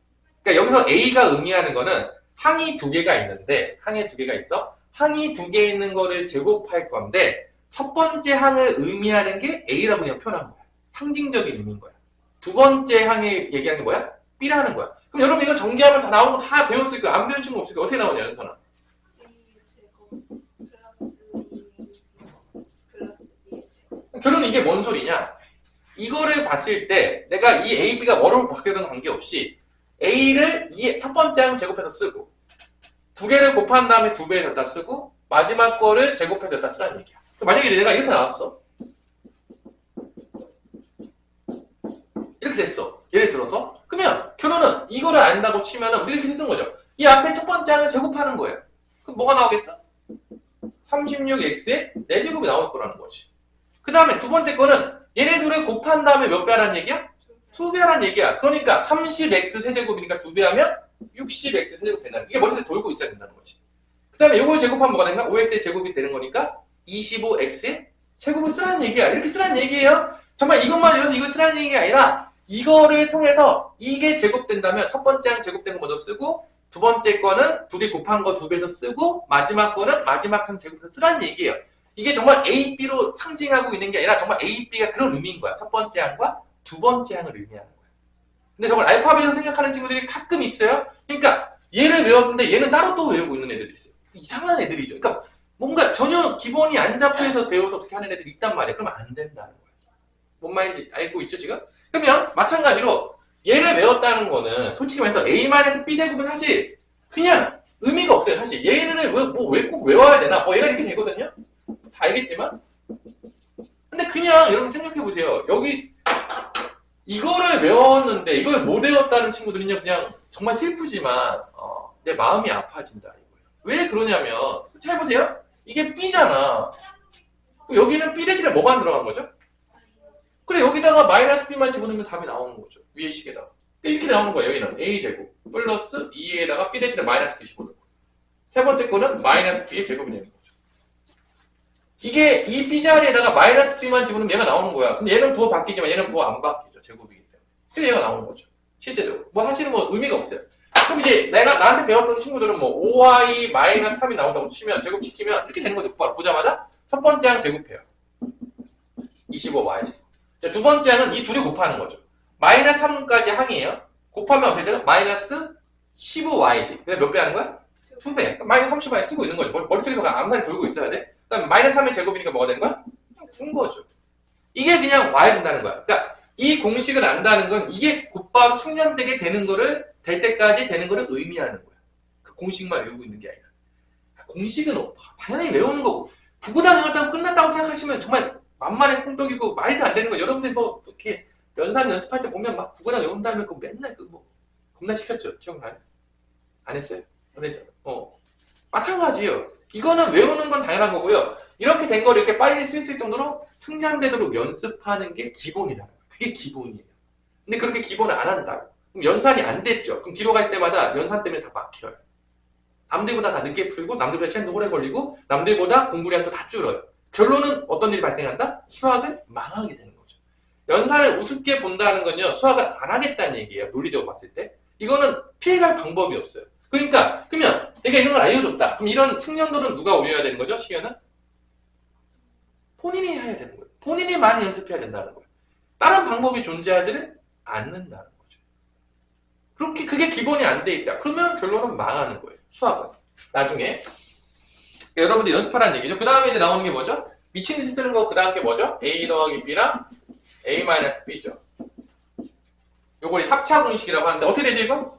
그러니까 여기서 A가 의미하는 거는 항이 두 개가 있는데, 항이 두 개가 있어. 항이 두 개 있는 거를 제곱할 건데, 첫 번째 항을 의미하는 게 A라고 그냥 표현한 거야. 상징적인 의미인 거야. 두 번째 항이 얘기하는 게 뭐야? B라는 거야. 그럼 여러분 이거 전개하면 다 나오는 거 다 배웠을 거야. 안 배운 친구 없을 거야. 어떻게 나오냐, 연선아? 결론은 이게 뭔 소리냐? 이거를 봤을 때 내가 이 A, B가 뭐로 바뀌든 관계없이 A를 첫 번째 항 제곱해서 쓰고 두 개를 곱한 다음에 두 배에 갖다 쓰고 마지막 거를 제곱해서 갖다 쓰라는 얘기야. 만약에 내가 이렇게 나왔어. 이렇게 됐어. 예를 들어서. 그러면 결론은 이거를 안다고 치면은 우리가 이렇게 쓰는 거죠. 이 앞에 첫 번째 항을 제곱하는 거예요. 그럼 뭐가 나오겠어? 36x의 4제곱이 나올 거라는 거지. 그 다음에 두 번째 거는 얘네 둘을 곱한 다음에 몇 배 하라는 얘기야? 2배 하라는 얘기야. 그러니까 30x 세제곱이니까 2배 하면 60x 세제곱 된다는 거야. 이게 머릿속에 돌고 있어야 된다는 거지. 그 다음에 요걸 제곱하면 뭐가 되는가? 5x의 제곱이 되는 거니까 25x의 제곱을 쓰라는 얘기야. 이렇게 쓰라는 얘기예요. 정말 이것만 외워서 이걸 쓰라는 얘기가 아니라 이거를 통해서 이게 제곱된다면 첫 번째 항 제곱된 거 먼저 쓰고 두 번째 거는 둘이 곱한 거 2배에서 쓰고 마지막 거는 마지막 항 제곱해서 쓰라는 얘기예요. 이게 정말 A, B로 상징하고 있는 게 아니라 정말 A, B가 그런 의미인 거야. 첫 번째 항과 두 번째 항을 의미하는 거야. 근데 정말 알파벳으로 생각하는 친구들이 가끔 있어요. 그러니까 얘를 외웠는데 얘는 따로 또 외우고 있는 애들이 있어요. 이상한 애들이죠. 그러니까 뭔가 전혀 기본이 안 잡혀 해서 배워서 어떻게 하는 애들이 있단 말이야. 그러면 안 된다는 거야. 뭔 말인지 알고 있죠 지금? 그러면 마찬가지로 얘를 외웠다는 거는 솔직히 말해서 A-B 제곱은 사실 그냥 의미가 없어요. 사실 얘를 왜 꼭 외워야 되나? 얘가 이렇게 되거든요. 다 알겠지만 근데 그냥 여러분 생각해보세요. 여기 이거를 외웠는데 이걸 못 외웠다는 친구들은요 그냥 정말 슬프지만 내 마음이 아파진다 이거예요. 왜 그러냐면 잘 보세요. 이게 B잖아. 여기는 B 대신에 뭐만 들어간 거죠? 그래 여기다가 마이너스 B만 집어넣으면 답이 나오는 거죠. 위에 식에다가 이렇게 나오는 거예요. 여기는 A제곱 플러스 2에다가 B 대신에 마이너스 B 집어넣고 세 번째 거는 마이너스 B의 제곱이 되는 거죠. 이게 이 B 자리에다가 마이너스 B만 집어넣으면 얘가 나오는 거야. 근데 얘는 부호 바뀌지만 얘는 부호 안 바뀌죠. 제곱이기 때문에. 그래서 얘가 나오는 거죠. 실제로. 사실은 의미가 없어요. 그럼 이제 나한테 배웠던 친구들은 5y 마이너스 3이 나온다고 치면 제곱시키면 이렇게 되는 거죠. 보자마자 첫 번째 항 제곱해요. 25y 제곱. 자, 두 번째 항은 이 둘이 곱하는 거죠. 마이너스 3까지 항이에요. 곱하면 어떻게 돼요? 마이너스 15y지. 그래서 몇 배 하는 거야? 2배. 마이너스 30y 쓰고 있는 거죠. 머릿속에서 암산이 돌고 있어야 돼. 그 다음에 마이너스 3의 제곱이니까 뭐가 되는 거야? 9인 거죠. 이게 그냥 y 된다는 거야. 그러니까 이 공식을 안다는 건 이게 곧바로 숙련되게 되는 거를 될 때까지 되는 거를 의미하는 거야. 그 공식만 외우고 있는 게 아니라. 공식은 당연히 외우는 거고 구구단 외웠다고 끝났다고 생각하시면 정말 만만의 콩떡이고 말도 안 되는 거. 여러분들 이렇게 연산 연습할 때 보면 막 구구단 외운 다음에 맨날 겁나 시켰죠. 기억나요? 안 했어요? 안 했죠? 마찬가지예요. 이거는 외우는 건 당연한 거고요. 이렇게 된 거를 이렇게 빨리 쓸 수 있을 정도로 숙련되도록 연습하는 게 기본이다. 그게 기본이에요. 근데 그렇게 기본을 안 한다고. 그럼 연산이 안 됐죠. 그럼 뒤로 갈 때마다 연산 때문에 다 막혀요. 남들보다 다 늦게 풀고, 남들보다 시간도 오래 걸리고, 남들보다 공부량도 다 줄어요. 결론은 어떤 일이 발생한다? 수학은 망하게 되는 거죠. 연산을 우습게 본다는 건요, 수학을 안 하겠다는 얘기예요. 논리적으로 봤을 때. 이거는 피해갈 방법이 없어요. 그러니까 그러면 내가 이런 걸 알려줬다. 그럼 이런 숙련도는 누가 올려야 되는 거죠? 시연은? 본인이 해야 되는 거예요. 본인이 많이 연습해야 된다는 거예요. 다른 방법이 존재하지를 않는다는 거죠. 그렇게 그게 기본이 안 돼 있다. 그러면 결론은 망하는 거예요. 수학은. 나중에 여러분들 연습하라는 얘기죠. 그 다음에 이제 나오는 게 뭐죠? 미친 듯이 쓰는 거 그 다음 게 뭐죠? A 더하기 B랑 A 마이너스 B죠. 요걸 합차 공식이라고 하는데 어떻게 되죠 이거?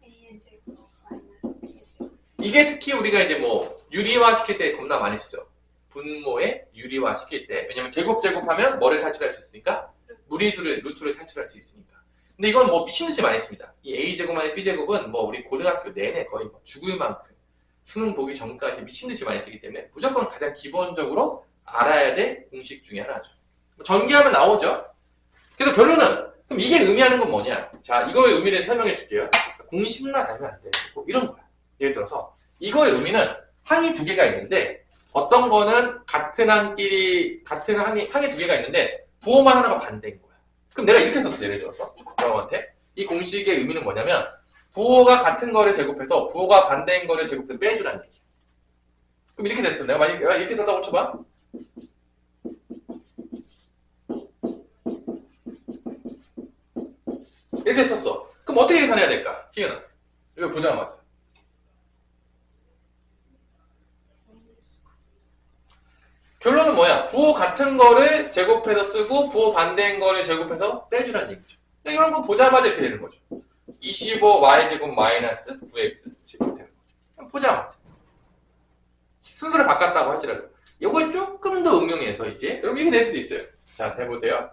A의 제곱 마이너스 B의 제곱. 이게 특히 우리가 이제 뭐 유리화 시킬 때 겁나 많이 쓰죠. 분모에 유리화 시킬 때. 왜냐면 제곱하면 뭐를 탈출할 수 있으니까? 무리수를, 루트를 탈출할 수 있으니까. 근데 이건 뭐 미친듯이 많이 씁니다. 이 A제곱 마이너스 B제곱은 뭐 우리 고등학교 내내 거의 뭐 죽을 만큼 수능 보기 전까지 미친듯이 많이 쓰기 때문에 무조건 가장 기본적으로 알아야 될 공식 중에 하나죠. 전개하면 나오죠. 그래서 결론은 그럼 이게 의미하는 건 뭐냐? 자, 이거의 의미를 설명해 줄게요. 공식만 알면 안 되고 이런 거야. 예를 들어서 이거의 의미는 항이 두 개가 있는데 어떤 거는 같은 항끼리 같은 항이 두 개가 있는데 부호만 하나가 반대인 거야. 그럼 내가 이렇게 썼어. 예를 들어서 여러분한테 이 공식의 의미는 뭐냐면 부호가 같은 거를 제곱해서 부호가 반대인 거를 제곱해서 빼주라는 얘기야. 그럼 이렇게 됐어. 내가 만약에 이렇게 썼다고 쳐봐. 이렇게 썼어. 그럼 어떻게 계산해야 될까? 희연아. 이거 보자마자. 결론은 뭐야? 부호 같은 거를 제곱해서 쓰고 부호 반대인 거를 제곱해서 빼주라는 얘기죠. 이걸 한번 보자마자 이렇게 되는 거죠. 25y제곱 마이너스 9x 제곱 되는 거죠. 보자마자. 순서를 바꿨다고 할지라도. 이걸 조금 더 응용해서 이제 여러분 이렇게 될 수도 있어요. 자, 잘 보세요.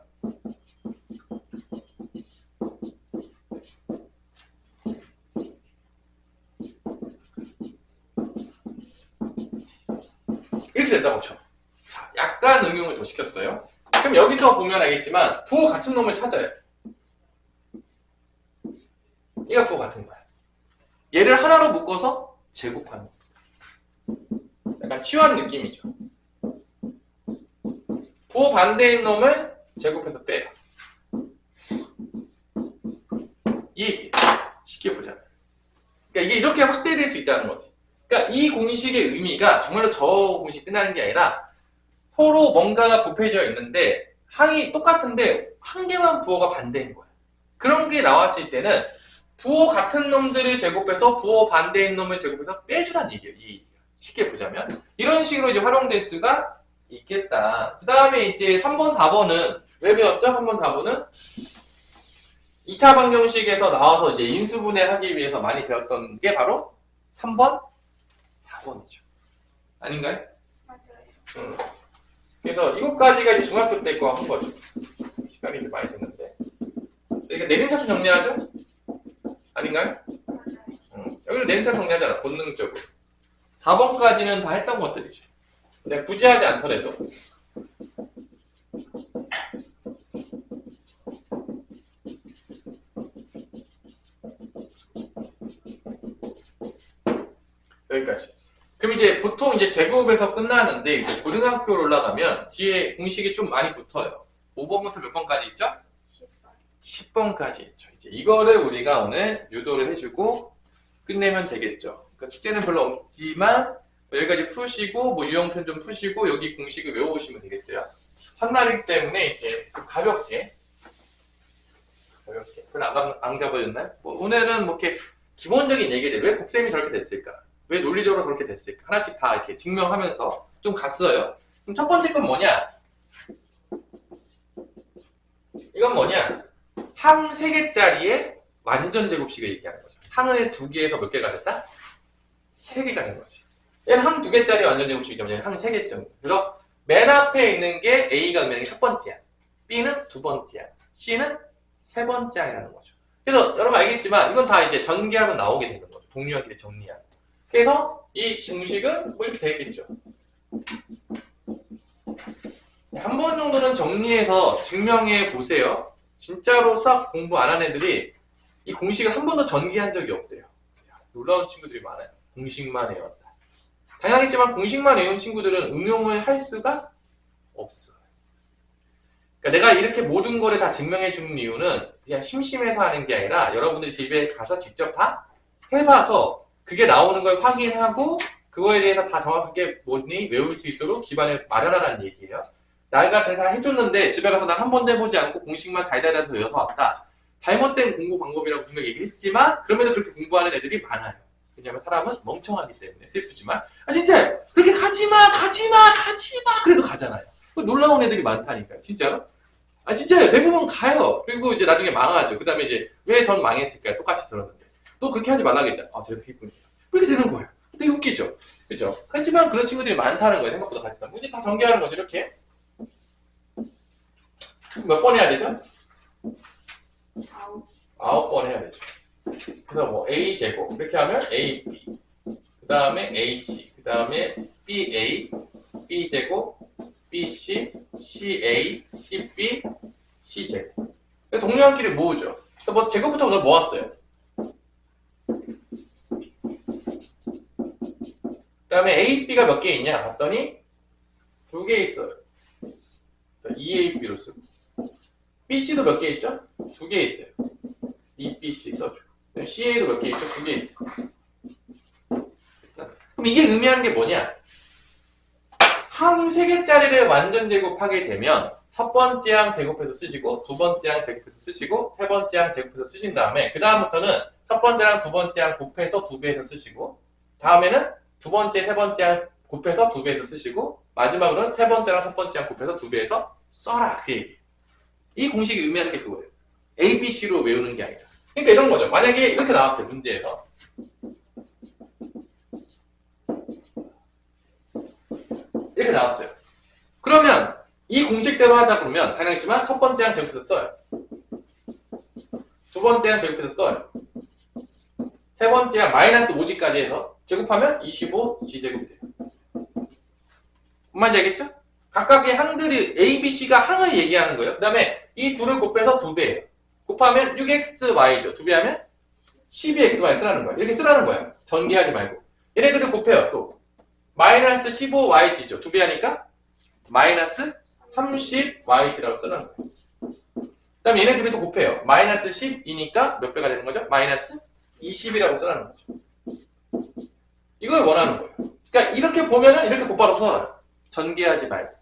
이렇게 된다고 쳐. 자, 약간 응용을 더 시켰어요. 그럼 여기서 보면 알겠지만 부호 같은 놈을 찾아야 돼. 얘가 부호 같은 거야. 얘를 하나로 묶어서 제곱하는 거야. 약간 치유하는 느낌이죠. 부호 반대인 놈을 제곱해서 빼요. 이 얘기 쉽게 보자면. 그러니까 이게 이렇게 확대될 수 있다는 거지. 그러니까 이 공식의 의미가 정말로 저 공식 끝나는 게 아니라 서로 뭔가가 곱해져 있는데 항이 똑같은데 한 개만 부호가 반대인 거야. 그런 게 나왔을 때는 부호 같은 놈들을 제곱해서 부호 반대인 놈을 제곱해서 빼주라는 얘기예요. 이 얘기가. 쉽게 보자면 이런 식으로 이제 활용될 수가 있겠다. 그 다음에 이제 3번, 4번은 왜 배웠죠? 3번, 4번은 2차 방정식에서 나와서 이제 인수분해 하기 위해서 많이 배웠던 게 바로 3번, 4번이죠. 아닌가요? 맞아요. 그래서 이것까지가 이제 중학교 때 거 한 거죠. 시간이 이제 많이 됐는데. 이게 내림차순 정리하죠? 아닌가요? 맞아요. 여기는 내림차순 정리하잖아, 본능적으로. 4번까지는 다 했던 것들이죠. 내가 굳이 하지 않더라도. 여기까지. 그럼 이제 보통 이제 제곱에서 끝나는데 이제 고등학교로 올라가면 뒤에 공식이 좀 많이 붙어요. 5번부터 몇 번까지 있죠? 10번. 10번까지 있죠. 이제 이거를 우리가 오늘 유도를 해주고 끝내면 되겠죠. 그러니까 숙제는 별로 없지만 여기까지 푸시고 뭐 유형편 좀 푸시고 여기 공식을 외워오시면 되겠어요. 첫날이기 때문에 이제 가볍게 별로 안 가버렸나요? 뭐 오늘은 뭐 이렇게 기본적인 얘기들 왜 곡셈이 저렇게 됐을까? 왜 논리적으로 저렇게 됐을까? 하나씩 다 이렇게 증명하면서 좀 갔어요. 그럼 첫 번째 건 뭐냐? 이건 뭐냐? 항 3개짜리의 완전 제곱식을 얘기하는 거죠. 항을 2개에서 몇 개가 됐다? 3개가 된 거죠. 얘는 항 2개짜리 완전 제곱식이기 때문에 항 3개쯤. 그래서 맨 앞에 있는 게 A가 의미하는 게 첫 번째야. B는 두 번째야. C는 세 번째야라는 거죠. 그래서 여러분 알겠지만 이건 다 이제 전개하면 나오게 되는 거죠. 동류하기를 정리하고. 그래서 이 공식은 뭐 이렇게 되겠죠. 한 번 정도는 정리해서 증명해 보세요. 진짜로 수학 공부 안 한 애들이 이 공식을 한 번도 전개한 적이 없대요. 놀라운 친구들이 많아요. 공식만 외웠다. 당연하겠지만 공식만 외운 친구들은 응용을 할 수가 없어요. 그러니까 내가 이렇게 모든 거를 다 증명해 주는 이유는 그냥 심심해서 하는 게 아니라 여러분들이 집에 가서 직접 다 해봐서 그게 나오는 걸 확인하고 그거에 대해서 다 정확하게 뭐니 외울 수 있도록 기반을 마련하라는 얘기예요. 내가 다 해줬는데 집에 가서 난 한 번도 해보지 않고 공식만 달달달해서 외워서 왔다. 잘못된 공부 방법이라고 분명히 얘기했지만 그럼에도 그렇게 공부하는 애들이 많아요. 왜냐면 사람은 멍청하기 때문에 슬프지만 진짜요. 그렇게 가지마 그래도 가잖아요. 놀라운 애들이 많다니까요. 진짜로. 진짜요. 대부분 가요. 그리고 이제 나중에 망하죠. 그 다음에 이제 왜 전 망했을까요? 똑같이 들었는데 또 그렇게 하지 말라겠죠. 저렇게 했군요. 그렇게 되는 거예요. 되게 웃기죠. 그죠? 하지만 그런 친구들이 많다는 거예요. 생각보다 같이 다니고. 이제 다 전개하는 거죠. 이렇게 몇 번 해야 되죠? 9번 해야 되죠. 그래서 뭐 a제곱 이렇게 하면 ab 그 다음에 ac 그 다음에 ba b제곱 bc ca cb c제곱 동료한끼리 모으죠. 뭐 제곱부터 오늘 모았어요. 그 다음에 a, b가 몇 개 있냐 봤더니 2개 있어요. 2ab로 쓰고 bc도 몇 개 있죠? 2개 있어요. 2bc 써주고 ca도 몇 개 있죠? 2개 있고. 그럼 이게 의미하는 게 뭐냐? 항 3개짜리를 완전 제곱하게 되면 첫 번째 항 제곱해서 쓰시고 두 번째 항 제곱해서 쓰시고 세 번째 항 제곱해서 쓰신 다음에 그 다음부터는 첫 번째랑 두 번째 항 곱해서 2배해서 쓰시고 다음에는 두 번째, 세 번째 항 곱해서 2배해서 쓰시고 마지막으로는 세 번째랑 첫 번째 항 곱해서 2배해서 써라 그 얘기. 이 공식이 의미하는 게 그거예요. A, B, C로 외우는 게 아니라. 그러니까 이런 거죠. 만약에 이렇게 나왔어요. 문제에서. 이렇게 나왔어요. 그러면 이 공식대로 하자 그러면 당연하지만 첫 번째 항 제곱해서 써요. 두 번째 항 제곱해서 써요. 세 번째 항 마이너스 5g까지 해서 제곱하면 25g제곱이 돼요. 뭔 말인지 알겠죠? 각각의 항들이 A, B, C가 항을 얘기하는 거예요. 그 다음에 이 둘을 곱해서 2배예요. 곱하면 6xy죠. 2배하면 12xy 쓰라는 거야. 이렇게 쓰라는 거야. 전개하지 말고. 얘네들을 곱해요. 또 마이너스 15yc죠. 2배하니까 마이너스 30yc라고 쓰라는 거예요. 그 다음에 얘네 둘이 또 곱해요. 마이너스 10이니까 몇 배가 되는 거죠? 마이너스 20이라고 쓰라는 거죠. 이걸 원하는 거예요. 그러니까 이렇게 보면은 이렇게 곧바로 써라. 전개하지 말고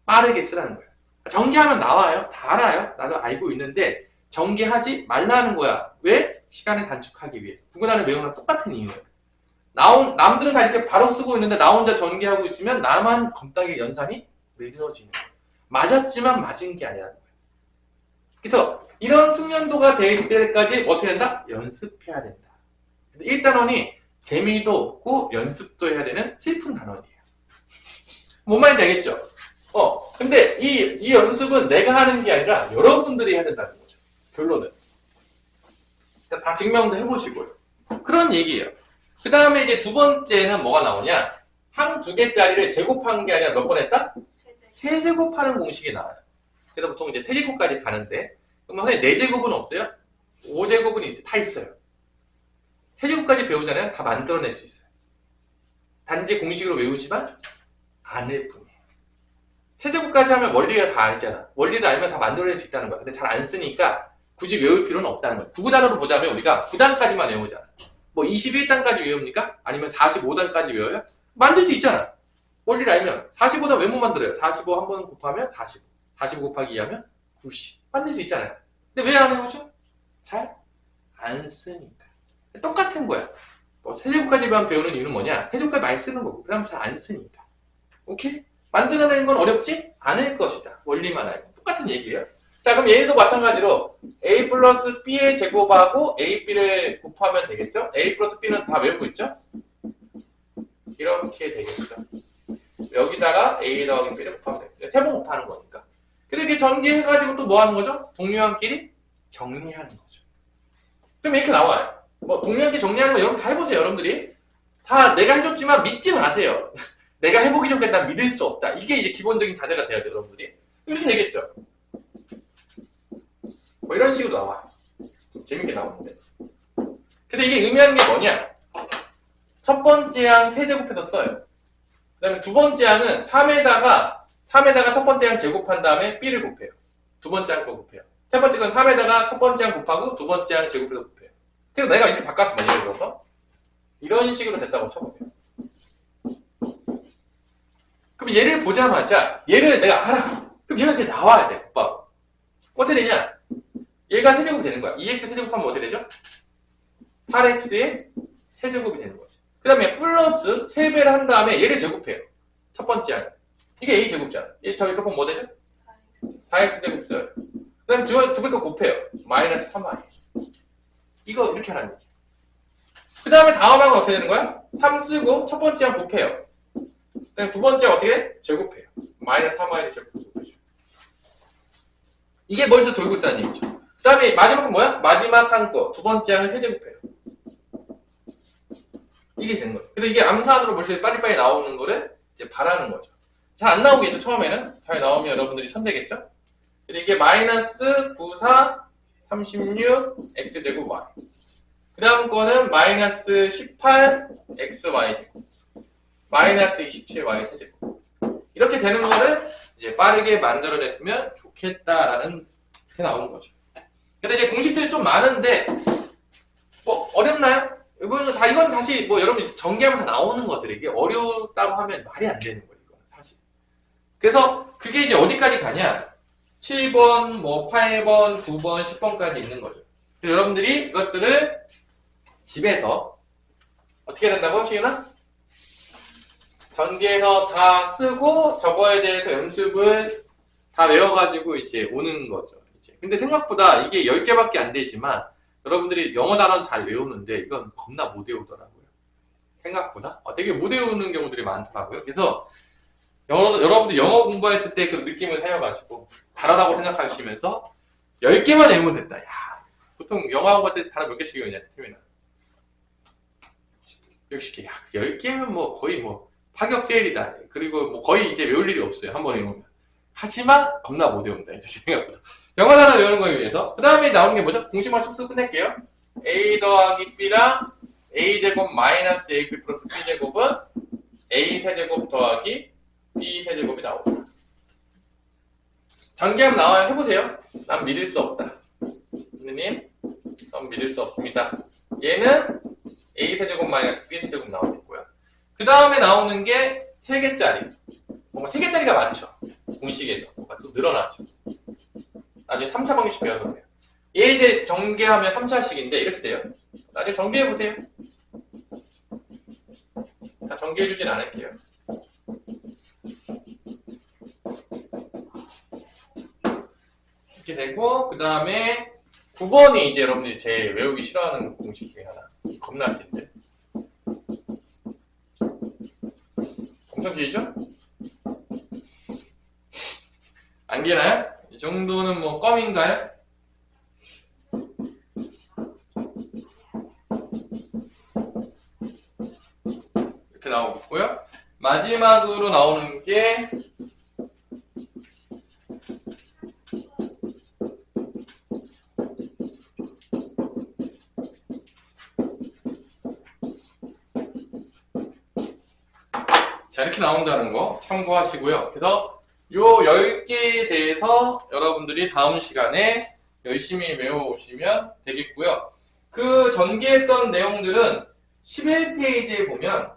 빠르게 쓰라는 거예요. 전개하면 나와요. 다 알아요. 나도 알고 있는데 전개하지 말라는 거야. 왜? 시간을 단축하기 위해서. 구분하는 외우랑 똑같은 이유예요. 남들은 다 이렇게 바로 쓰고 있는데 나 혼자 전개하고 있으면 나만 겁나게 연산이 느려지는 거예요. 맞았지만 맞은 게 아니라는 거예요. 그래서 이런 숙련도가 될 때까지 어떻게 된다? 연습해야 된다. 1단원이 재미도 없고 연습도 해야 되는 슬픈 단원이에요. 뭔 말인지 알겠죠? 근데 이 연습은 내가 하는 게 아니라 여러분들이 해야 된다는 거죠. 결론은. 그러니까 다 증명도 해보시고요. 그런 얘기예요. 그 다음에 이제 두 번째는 뭐가 나오냐? 항 2개짜리를 제곱한 게 아니라 몇 번 했다? 세제곱하는 공식이 나와요. 그래서 보통 이제 세제곱까지 가는데, 그럼 선생님 4제곱은 없어요? 5제곱은 다 있어요. 세제곱까지 배우잖아요? 다 만들어낼 수 있어요. 단지 공식으로 외우지만 않을 뿐이에요. 세제곱까지 하면 원리가 다 알잖아. 원리를 알면 다 만들어낼 수 있다는 거야. 근데 잘 안 쓰니까 굳이 외울 필요는 없다는 거야. 구구단으로 보자면 우리가 9단까지만 외우잖아. 뭐 21단까지 외웁니까? 아니면 45단까지 외워요? 만들 수 있잖아. 원리를 알면 45단 왜 못 만들어요? 45 한 번 곱하면 45. 45 곱하기 2 하면 90. 만들 수 있잖아요. 근데 왜 안 해보죠? 잘 안 쓰니까. 똑같은 거야. 세제곱까지만 배우는 이유는 뭐냐? 세제곱까지 많이 쓰는 거고, 그 다음 잘 안 쓰니까. 오케이? 만들어내는 건 어렵지 않을 것이다. 원리만 알고. 똑같은 얘기예요. 자, 그럼 얘도 마찬가지로 a 플러스 b의 제곱하고 ab를 곱하면 되겠죠? a 플러스 b는 다 외우고 있죠? 이렇게 되겠죠. 여기다가 a 더하기 b를 곱하면 되겠죠. 세번 곱하는 거니까. 근데 이게 전개해가지고 또 뭐 하는 거죠? 동료한끼리 정리하는 거죠. 좀 이렇게 나와요. 뭐 동료한끼리 정리하는 거 여러분 다 해보세요. 여러분들이 다 내가 해줬지만 믿지 마세요. 내가 해보기 전까지 난 믿을 수 없다. 이게 이제 기본적인 자세가 돼야 돼요, 여러분들이. 이렇게 되겠죠. 뭐 이런 식으로 나와요. 재밌게 나오는데. 근데 이게 의미하는 게 뭐냐? 첫 번째 항 세제곱해서 써요. 그 다음에 두 번째 항은 3에다가 첫 번째 항 제곱한 다음에 b를 곱해요. 두 번째 항 거 곱해요. 세 번째 건 3에다가 첫 번째 항 곱하고 두 번째 항 제곱해서 곱해요. 그래서 내가 이렇게 바꿨으면 예를 들어서 이런 식으로 됐다고 쳐보세요. 그럼 얘를 보자마자 얘를 내가 알아. 그럼 얘가 그냥 나와야 돼. 곧바로. 어떻게 되냐? 얘가 세제곱이 되는 거야. 2x 세제곱하면 어떻게 되죠? 8x의 세제곱이 되는 거지. 그 다음에 플러스 3배를 한 다음에 얘를 제곱해요. 첫 번째 항. 이게 a 제곱잖아. 얘 저기 곱하면 뭐 되죠? 4x 제곱 써요. 그 다음에 두 배 거 곱해요. 마이너스 3y. 이거 이렇게 하라는 얘기. 그 다음에 다음 항은 어떻게 되는 거야? 3 쓰고 첫 번째 항 곱해요. 그 다음에 두 번째 어떻게 해? 제곱해요. 마이너스 3y를 제곱해요. 이게 머릿속에 돌고 있다는 얘기죠. 그 다음에 마지막은 뭐야? 마지막 한 거. 두 번째 항을 세제곱해요. 이게 되는 거죠. 그래서 이게 암산으로 머릿속에 빨리빨리 나오는 거를 이제 바라는 거죠. 잘 안 나오겠죠, 처음에는? 잘 나오면 여러분들이 손대겠죠? 근데 이게 마이너스 94, 36, x제곱 y. 그 다음 거는 마이너스 18, xy제곱. 마이너스 27, y제곱. 이렇게 되는 거를 이제 빠르게 만들어냈으면 좋겠다라는 게 나오는 거죠. 근데 이제 공식들이 좀 많은데, 뭐, 어렵나요? 이건 다시, 뭐, 여러분 전개하면 다 나오는 것들이 이게 어렵다고 하면 말이 안 되는 거예요, 이건 사실. 그래서 그게 이제 어디까지 가냐? 7번, 뭐, 8번, 9번, 10번까지 있는 거죠. 그래서 여러분들이 이것들을 집에서 어떻게 해야 된다고, 시윤아? 전개해서 다 쓰고 저거에 대해서 연습을 다 외워가지고 이제 오는 거죠. 이제. 근데 생각보다 이게 10개밖에 안 되지만 여러분들이 영어 단어는 잘 외우는데 이건 겁나 못 외우더라고요. 생각보다. 되게 못 외우는 경우들이 많더라고요. 그래서 여러분들 영어 공부할 때 그런 느낌을 살려가지고 단어라고 생각하시면서 10개만 외우면 된다. 야, 보통 영어 공부할 때 단어 몇 개씩 외우냐, 태민아? 60개. 야, 10개면 뭐 거의 뭐 파격 세일이다. 그리고 뭐 거의 이제 외울 일이 없어요. 한 번에 외우면. 하지만 겁나 못 외운다. 이제 생각보다. 영어 단어 외우는 거에 비해서. 그 다음에 나오는 게 뭐죠? 공식만 촉수 끝낼게요. a 더하기 b랑 a제곱 마이너스 ab 플러스 b제곱은 a 세제곱 더하기 b 세제곱이 나오죠. 전개하면 나와요. 해보세요. 난 믿을 수 없다. 선생님, 전 믿을 수 없습니다. 얘는 a 세제곱 마이너스 b 세제곱 나오겠고요. 그 다음에 나오는 게 3개짜리. 뭔가 3개짜리가 많죠. 공식에서. 뭔가 또 늘어나죠. 나중에 3차 방정식 배워서 돼요. 얘 이제 전개하면 3차식인데 이렇게 돼요. 나중에 전개해보세요. 다 전개해주진 않을게요. 이렇게 되고, 그 다음에 9번이 이제 여러분들이 제일 외우기 싫어하는 공식 중에 하나. 겁나 싫은데. 엄청 길죠? 안 기나요? 이 정도는 뭐 껌인가요? 이렇게 나오고요. 마지막으로 나오는 게 자, 이렇게 나온다는 거 참고하시고요. 그래서 요 10개에 대해서 여러분들이 다음 시간에 열심히 외워오시면 되겠고요. 그 전개했던 내용들은 11페이지에 보면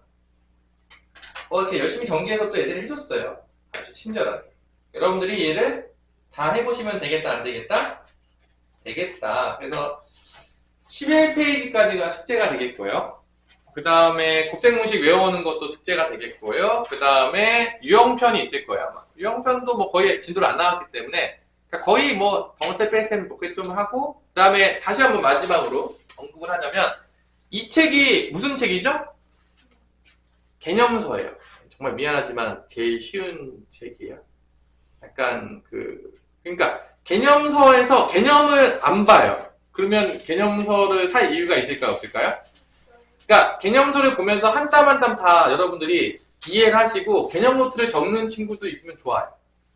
이렇게 열심히 전개해서 또 애들이 해줬어요. 아주 친절하게. 여러분들이 얘를 다 해보시면 되겠다, 안 되겠다? 되겠다. 그래서 11페이지까지가 숙제가 되겠고요. 그 다음에 곱셈공식 외워오는 것도 숙제가 되겠고요. 그 다음에 유형편이 있을 거예요, 아마. 유형편도 뭐 거의 진도를 안 나왔기 때문에, 그러니까 거의 뭐 덩어때 뺄셈 복귀 좀 하고, 그 다음에 다시 한번 마지막으로 언급을 하자면, 이 책이 무슨 책이죠? 개념서예요. 정말 미안하지만 제일 쉬운 책이에요. 약간 그러니까 개념서에서 개념을 안 봐요. 그러면 개념서를 살 이유가 있을까요, 없을까요? 그러니까 개념서를 보면서 한 땀 한 땀 다 여러분들이 이해를 하시고 개념 노트를 적는 친구도 있으면 좋아요.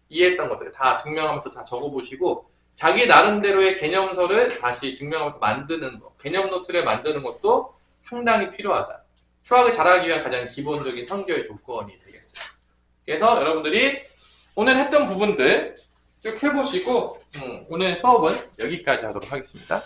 이해했던 것들을 다 증명하면서 다 적어보시고 자기 나름대로의 개념서를 다시 증명하면서 만드는 거, 개념 노트를 만드는 것도 상당히 필요하다. 수학을 잘하기 위한 가장 기본적인 성교의 조건이 되겠어요. 그래서 여러분들이 오늘 했던 부분들 쭉 해보시고 오늘 수업은 여기까지 하도록 하겠습니다.